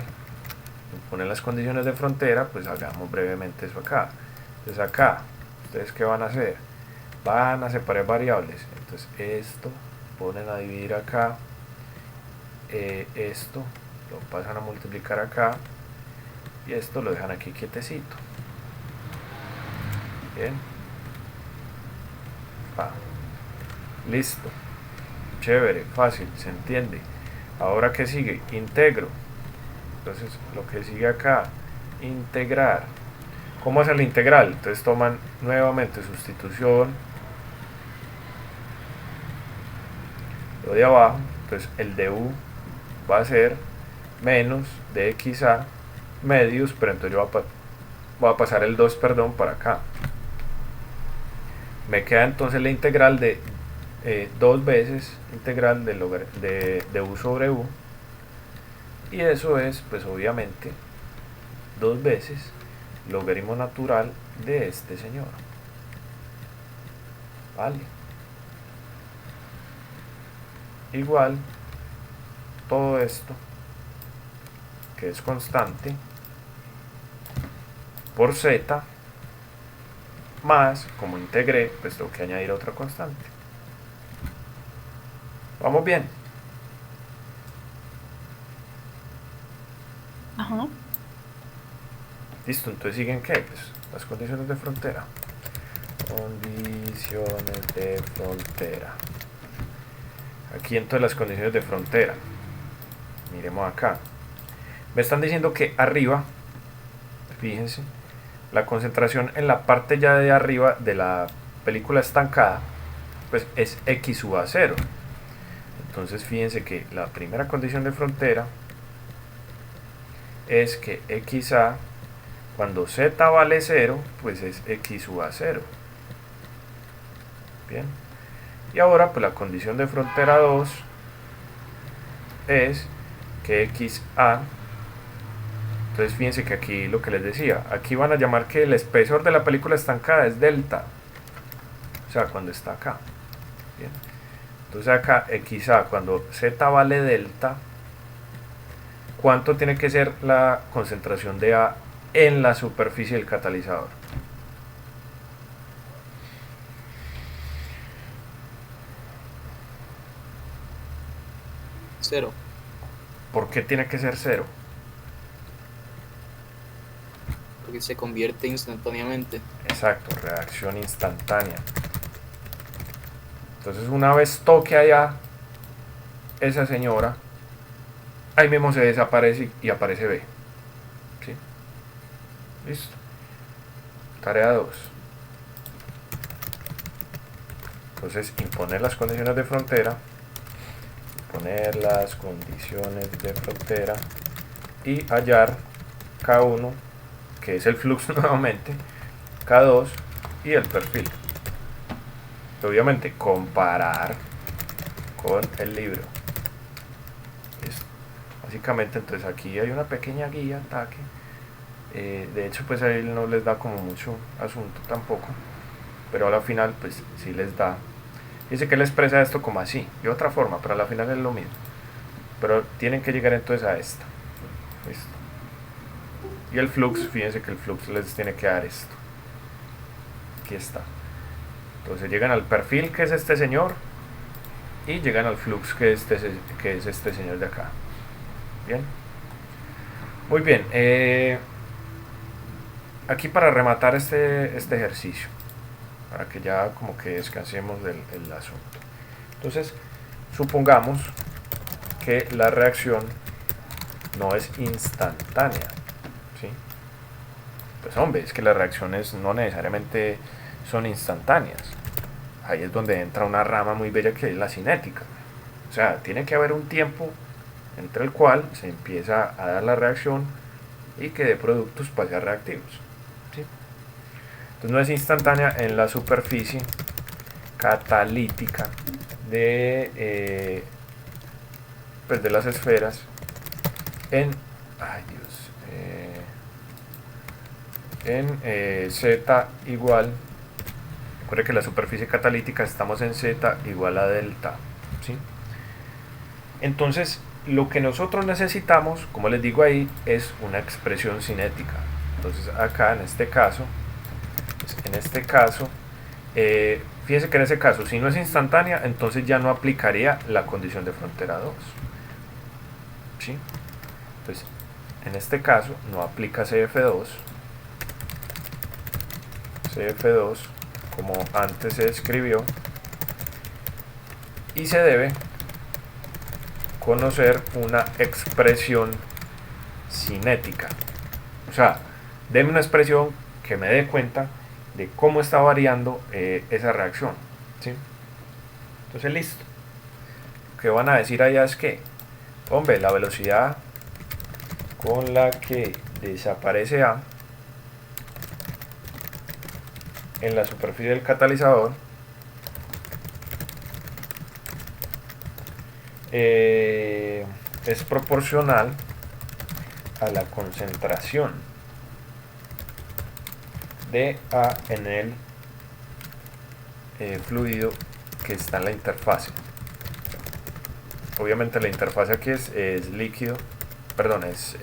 ponen las condiciones de frontera, pues hagamos brevemente eso acá. Entonces acá, ¿ustedes qué van a hacer? Van a separar variables. Entonces esto ponen a dividir acá, esto lo pasan a multiplicar acá y esto lo dejan aquí quietecito. Bien. Listo. Chévere, fácil, se entiende. Ahora, ¿qué sigue? Integro. Entonces lo que sigue acá, integrar. ¿Cómo hace la integral? Entonces toman nuevamente sustitución, lo de abajo, entonces el de u va a ser menos de xa medios, pero entonces yo voy a pasar el 2, perdón, para acá. Me queda entonces la integral de 2 veces integral de u sobre u, y eso es pues obviamente 2 veces logaritmo natural de este señor. Vale. Igual todo esto que es constante por z más, como integré, pues tengo que añadir otra constante. ¿Vamos bien? Ajá. Listo, entonces siguen ¿qué? Pues las condiciones de frontera. Condiciones de frontera. Aquí entonces las condiciones de frontera. Miremos acá. Me están diciendo que arriba, fíjense, la concentración en la parte ya de arriba de la película estancada, pues es x sub a 0. Entonces fíjense que la primera condición de frontera es que xa, cuando z vale 0, pues es x sub a 0. Bien. Y ahora pues la condición de frontera 2 es que xa, entonces fíjense que aquí lo que les decía, aquí van a llamar que el espesor de la película estancada es delta, o sea, cuando está acá. Bien. Entonces acá xa, cuando z vale delta, ¿cuánto tiene que ser la concentración de A en la superficie del catalizador? Cero. ¿Por qué tiene que ser 0? Porque se convierte instantáneamente. Exacto, reacción instantánea. Entonces una vez toque allá esa señora, ahí mismo se desaparece y aparece B. ¿Sí? Listo. Tarea 2. Entonces imponer las condiciones de frontera, poner las condiciones de frontera y hallar K1, que es el flujo nuevamente, K2 y el perfil. Obviamente comparar con el libro. Listo. Básicamente entonces aquí hay una pequeña guía, ataque. De hecho pues ahí no les da como mucho asunto tampoco, pero a la final pues sí les da. Dice que él expresa esto como así, de otra forma, pero a la final es lo mismo. Pero tienen que llegar entonces a esta. ¿Listo? Y el flux, fíjense que el flux les tiene que dar esto. Aquí está. Entonces llegan al perfil, que es este señor, y llegan al flux, que es este señor de acá. Bien. Muy bien. Aquí para rematar este ejercicio, para que ya como que descansemos del asunto. Entonces, supongamos que la reacción no es instantánea, ¿sí? Pues hombre, es que las reacciones no necesariamente son instantáneas. Ahí es donde entra una rama muy bella que es la cinética. O sea, tiene que haber un tiempo entre el cual se empieza a dar la reacción y que de productos pase a reactivos, ¿sí? Entonces no es instantánea en la superficie catalítica de pues de las esferas en z igual, recuerde que la superficie catalítica estamos en z igual a delta, ¿sí? Entonces lo que nosotros necesitamos, como les digo ahí, es una expresión cinética. Entonces acá en este caso, fíjense que en ese caso, si no es instantánea, entonces ya no aplicaría la condición de frontera 2. ¿Sí? Entonces, en este caso no aplica CF2 como antes se escribió, y se debe conocer una expresión cinética. O sea, deme una expresión que me dé cuenta de cómo está variando esa reacción. ¿Sí? Entonces, listo. Lo que van a decir allá es que, hombre, la velocidad con la que desaparece A en la superficie del catalizador es proporcional a la concentración de A en el fluido que está en la interfase. Obviamente la interfase aquí es líquido, perdón, es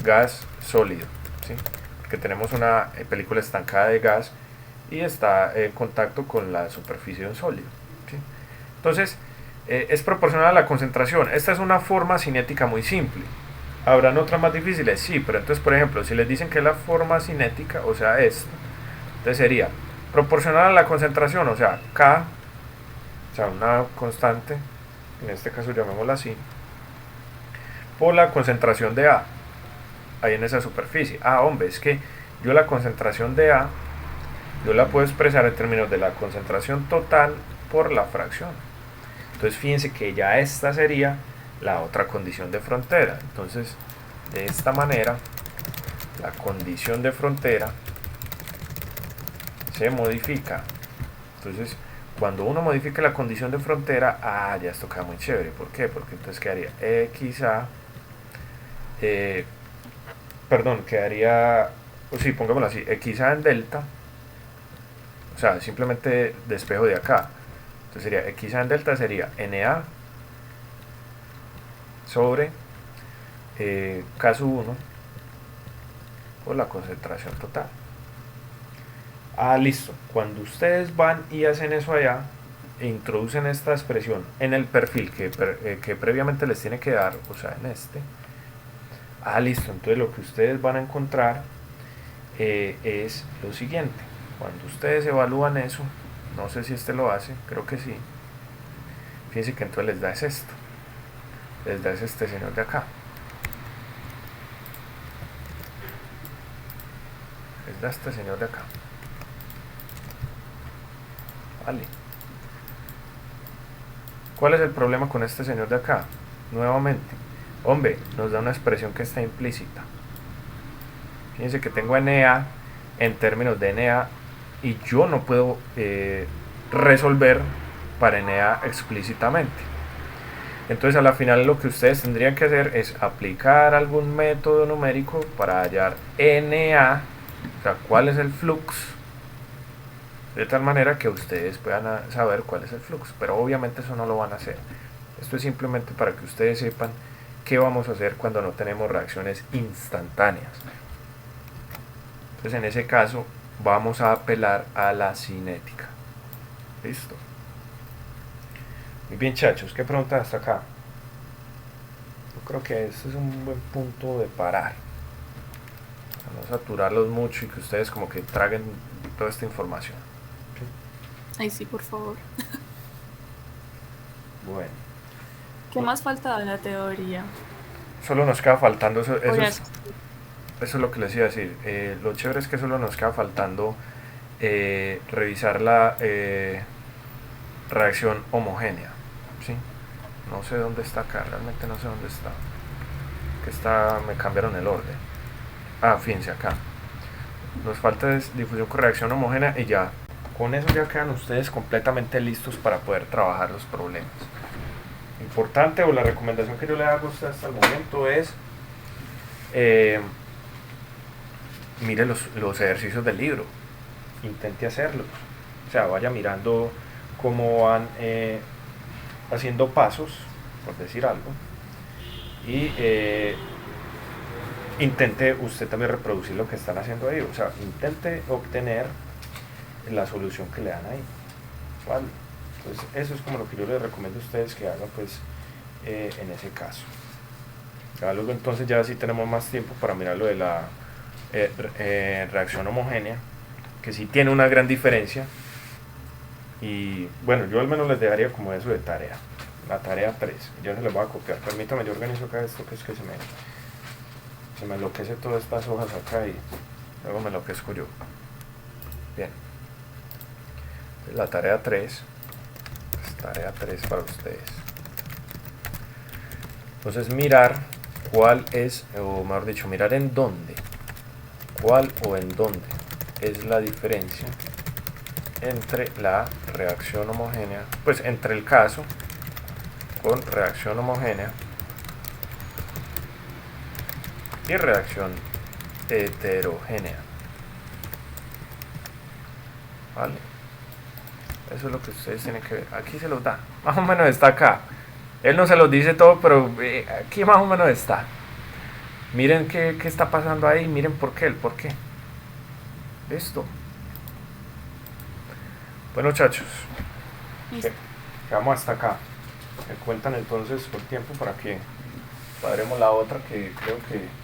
gas sólido, ¿sí? Porque tenemos una película estancada de gas y está en contacto con la superficie de un sólido, ¿sí? Entonces, es proporcional a la concentración. Esta es una forma cinética muy simple. ¿Habrán otras más difíciles? Sí, pero entonces, por ejemplo, si les dicen que es la forma cinética, o sea, esta, entonces sería proporcional a la concentración, o sea, K, o sea, una constante, en este caso llamémosla así, por la concentración de A ahí en esa superficie. Hombre, es que yo la concentración de A yo la puedo expresar en términos de la concentración total por la fracción. Entonces fíjense que ya esta sería la otra condición de frontera. Entonces, de esta manera, la condición de frontera se modifica. Entonces, cuando uno modifica la condición de frontera, ya esto queda muy chévere. ¿Por qué? Porque entonces quedaría XA, quedaría, sí, pongámoslo así, XA en delta, o sea, simplemente despejo de acá. Entonces sería XA en delta sería NA sobre K sub 1 por la concentración total. Listo. Cuando ustedes van y hacen eso allá e introducen esta expresión en el perfil que previamente les tiene que dar, o sea, en este. Listo. Entonces lo que ustedes van a encontrar es lo siguiente. Cuando ustedes evalúan eso, no sé si este lo hace, creo que sí. Fíjense que entonces les da es esto. Les da es este señor de acá. Les da este señor de acá. Vale. ¿Cuál es el problema con este señor de acá? Nuevamente, hombre, nos da una expresión que está implícita. Fíjense que tengo NA en términos de NA y yo no puedo resolver para NA explícitamente. Entonces a la final lo que ustedes tendrían que hacer es aplicar algún método numérico para hallar NA, o sea, cuál es el flux, de tal manera que ustedes puedan saber cuál es el flux. Pero obviamente eso no lo van a hacer. Esto es simplemente para que ustedes sepan qué vamos a hacer cuando no tenemos reacciones instantáneas. Entonces en ese caso vamos a apelar a la cinética. Listo. Muy bien, chachos, ¿qué preguntas hasta acá? Yo creo que este es un buen punto de parar. Para no saturarlos mucho y que ustedes como que traguen toda esta información. Ay, sí, por favor. Bueno. ¿Qué más falta de la teoría? Solo nos queda faltando eso es lo que les iba a decir. Lo chévere es que solo nos queda faltando revisar la reacción homogénea. ¿Sí? No sé dónde está acá, realmente no sé dónde está. Me cambiaron el orden. Fíjense acá. Nos falta difusión con reacción homogénea y ya. Con eso ya quedan ustedes completamente listos para poder trabajar los problemas. Importante, o la recomendación que yo le hago a usted hasta el momento es mire los ejercicios del libro, intente hacerlos, o sea, vaya mirando cómo van haciendo pasos, por decir algo, y intente usted también reproducir lo que están haciendo ahí, o sea, intente obtener la solución que le dan ahí, ¿vale? Entonces eso es como lo que yo les recomiendo a ustedes que hagan pues en ese caso. Ya luego entonces ya sí tenemos más tiempo para mirar lo de la reacción homogénea, que sí tiene una gran diferencia. Y bueno, yo al menos les dejaría como eso de tarea, la tarea 3. Yo se les voy a copiar, permítame, yo organizo acá esto que es que se me enloquece todas estas hojas acá y luego me enloquezco yo. Bien, la tarea 3, tarea 3 para ustedes. Entonces mirar cuál es, o mejor dicho, mirar en dónde, cuál o en dónde es la diferencia entre la reacción homogénea, pues entre el caso con reacción homogénea y reacción heterogénea. ¿Vale? Eso es lo que ustedes tienen que ver. Aquí se los da. Más o menos está acá. Él no se los dice todo, pero aquí más o menos está. Miren qué está pasando ahí. Miren por qué, el por qué. Listo. Bueno, muchachos. Quedamos hasta acá. Me cuentan entonces con tiempo para que cuadremos la otra, que creo que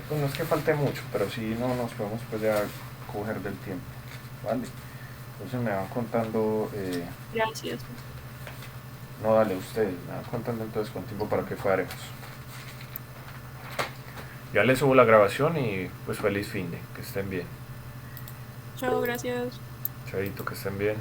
pues no es que falte mucho, pero sí no nos podemos pues ya coger del tiempo, ¿vale? Entonces me van contando Gracias. no, dale, ustedes me van contando entonces con tiempo para que cuadremos. Ya les subo la grabación y pues feliz fin de, que estén bien. Chao, gracias. Chavito, que estén bien.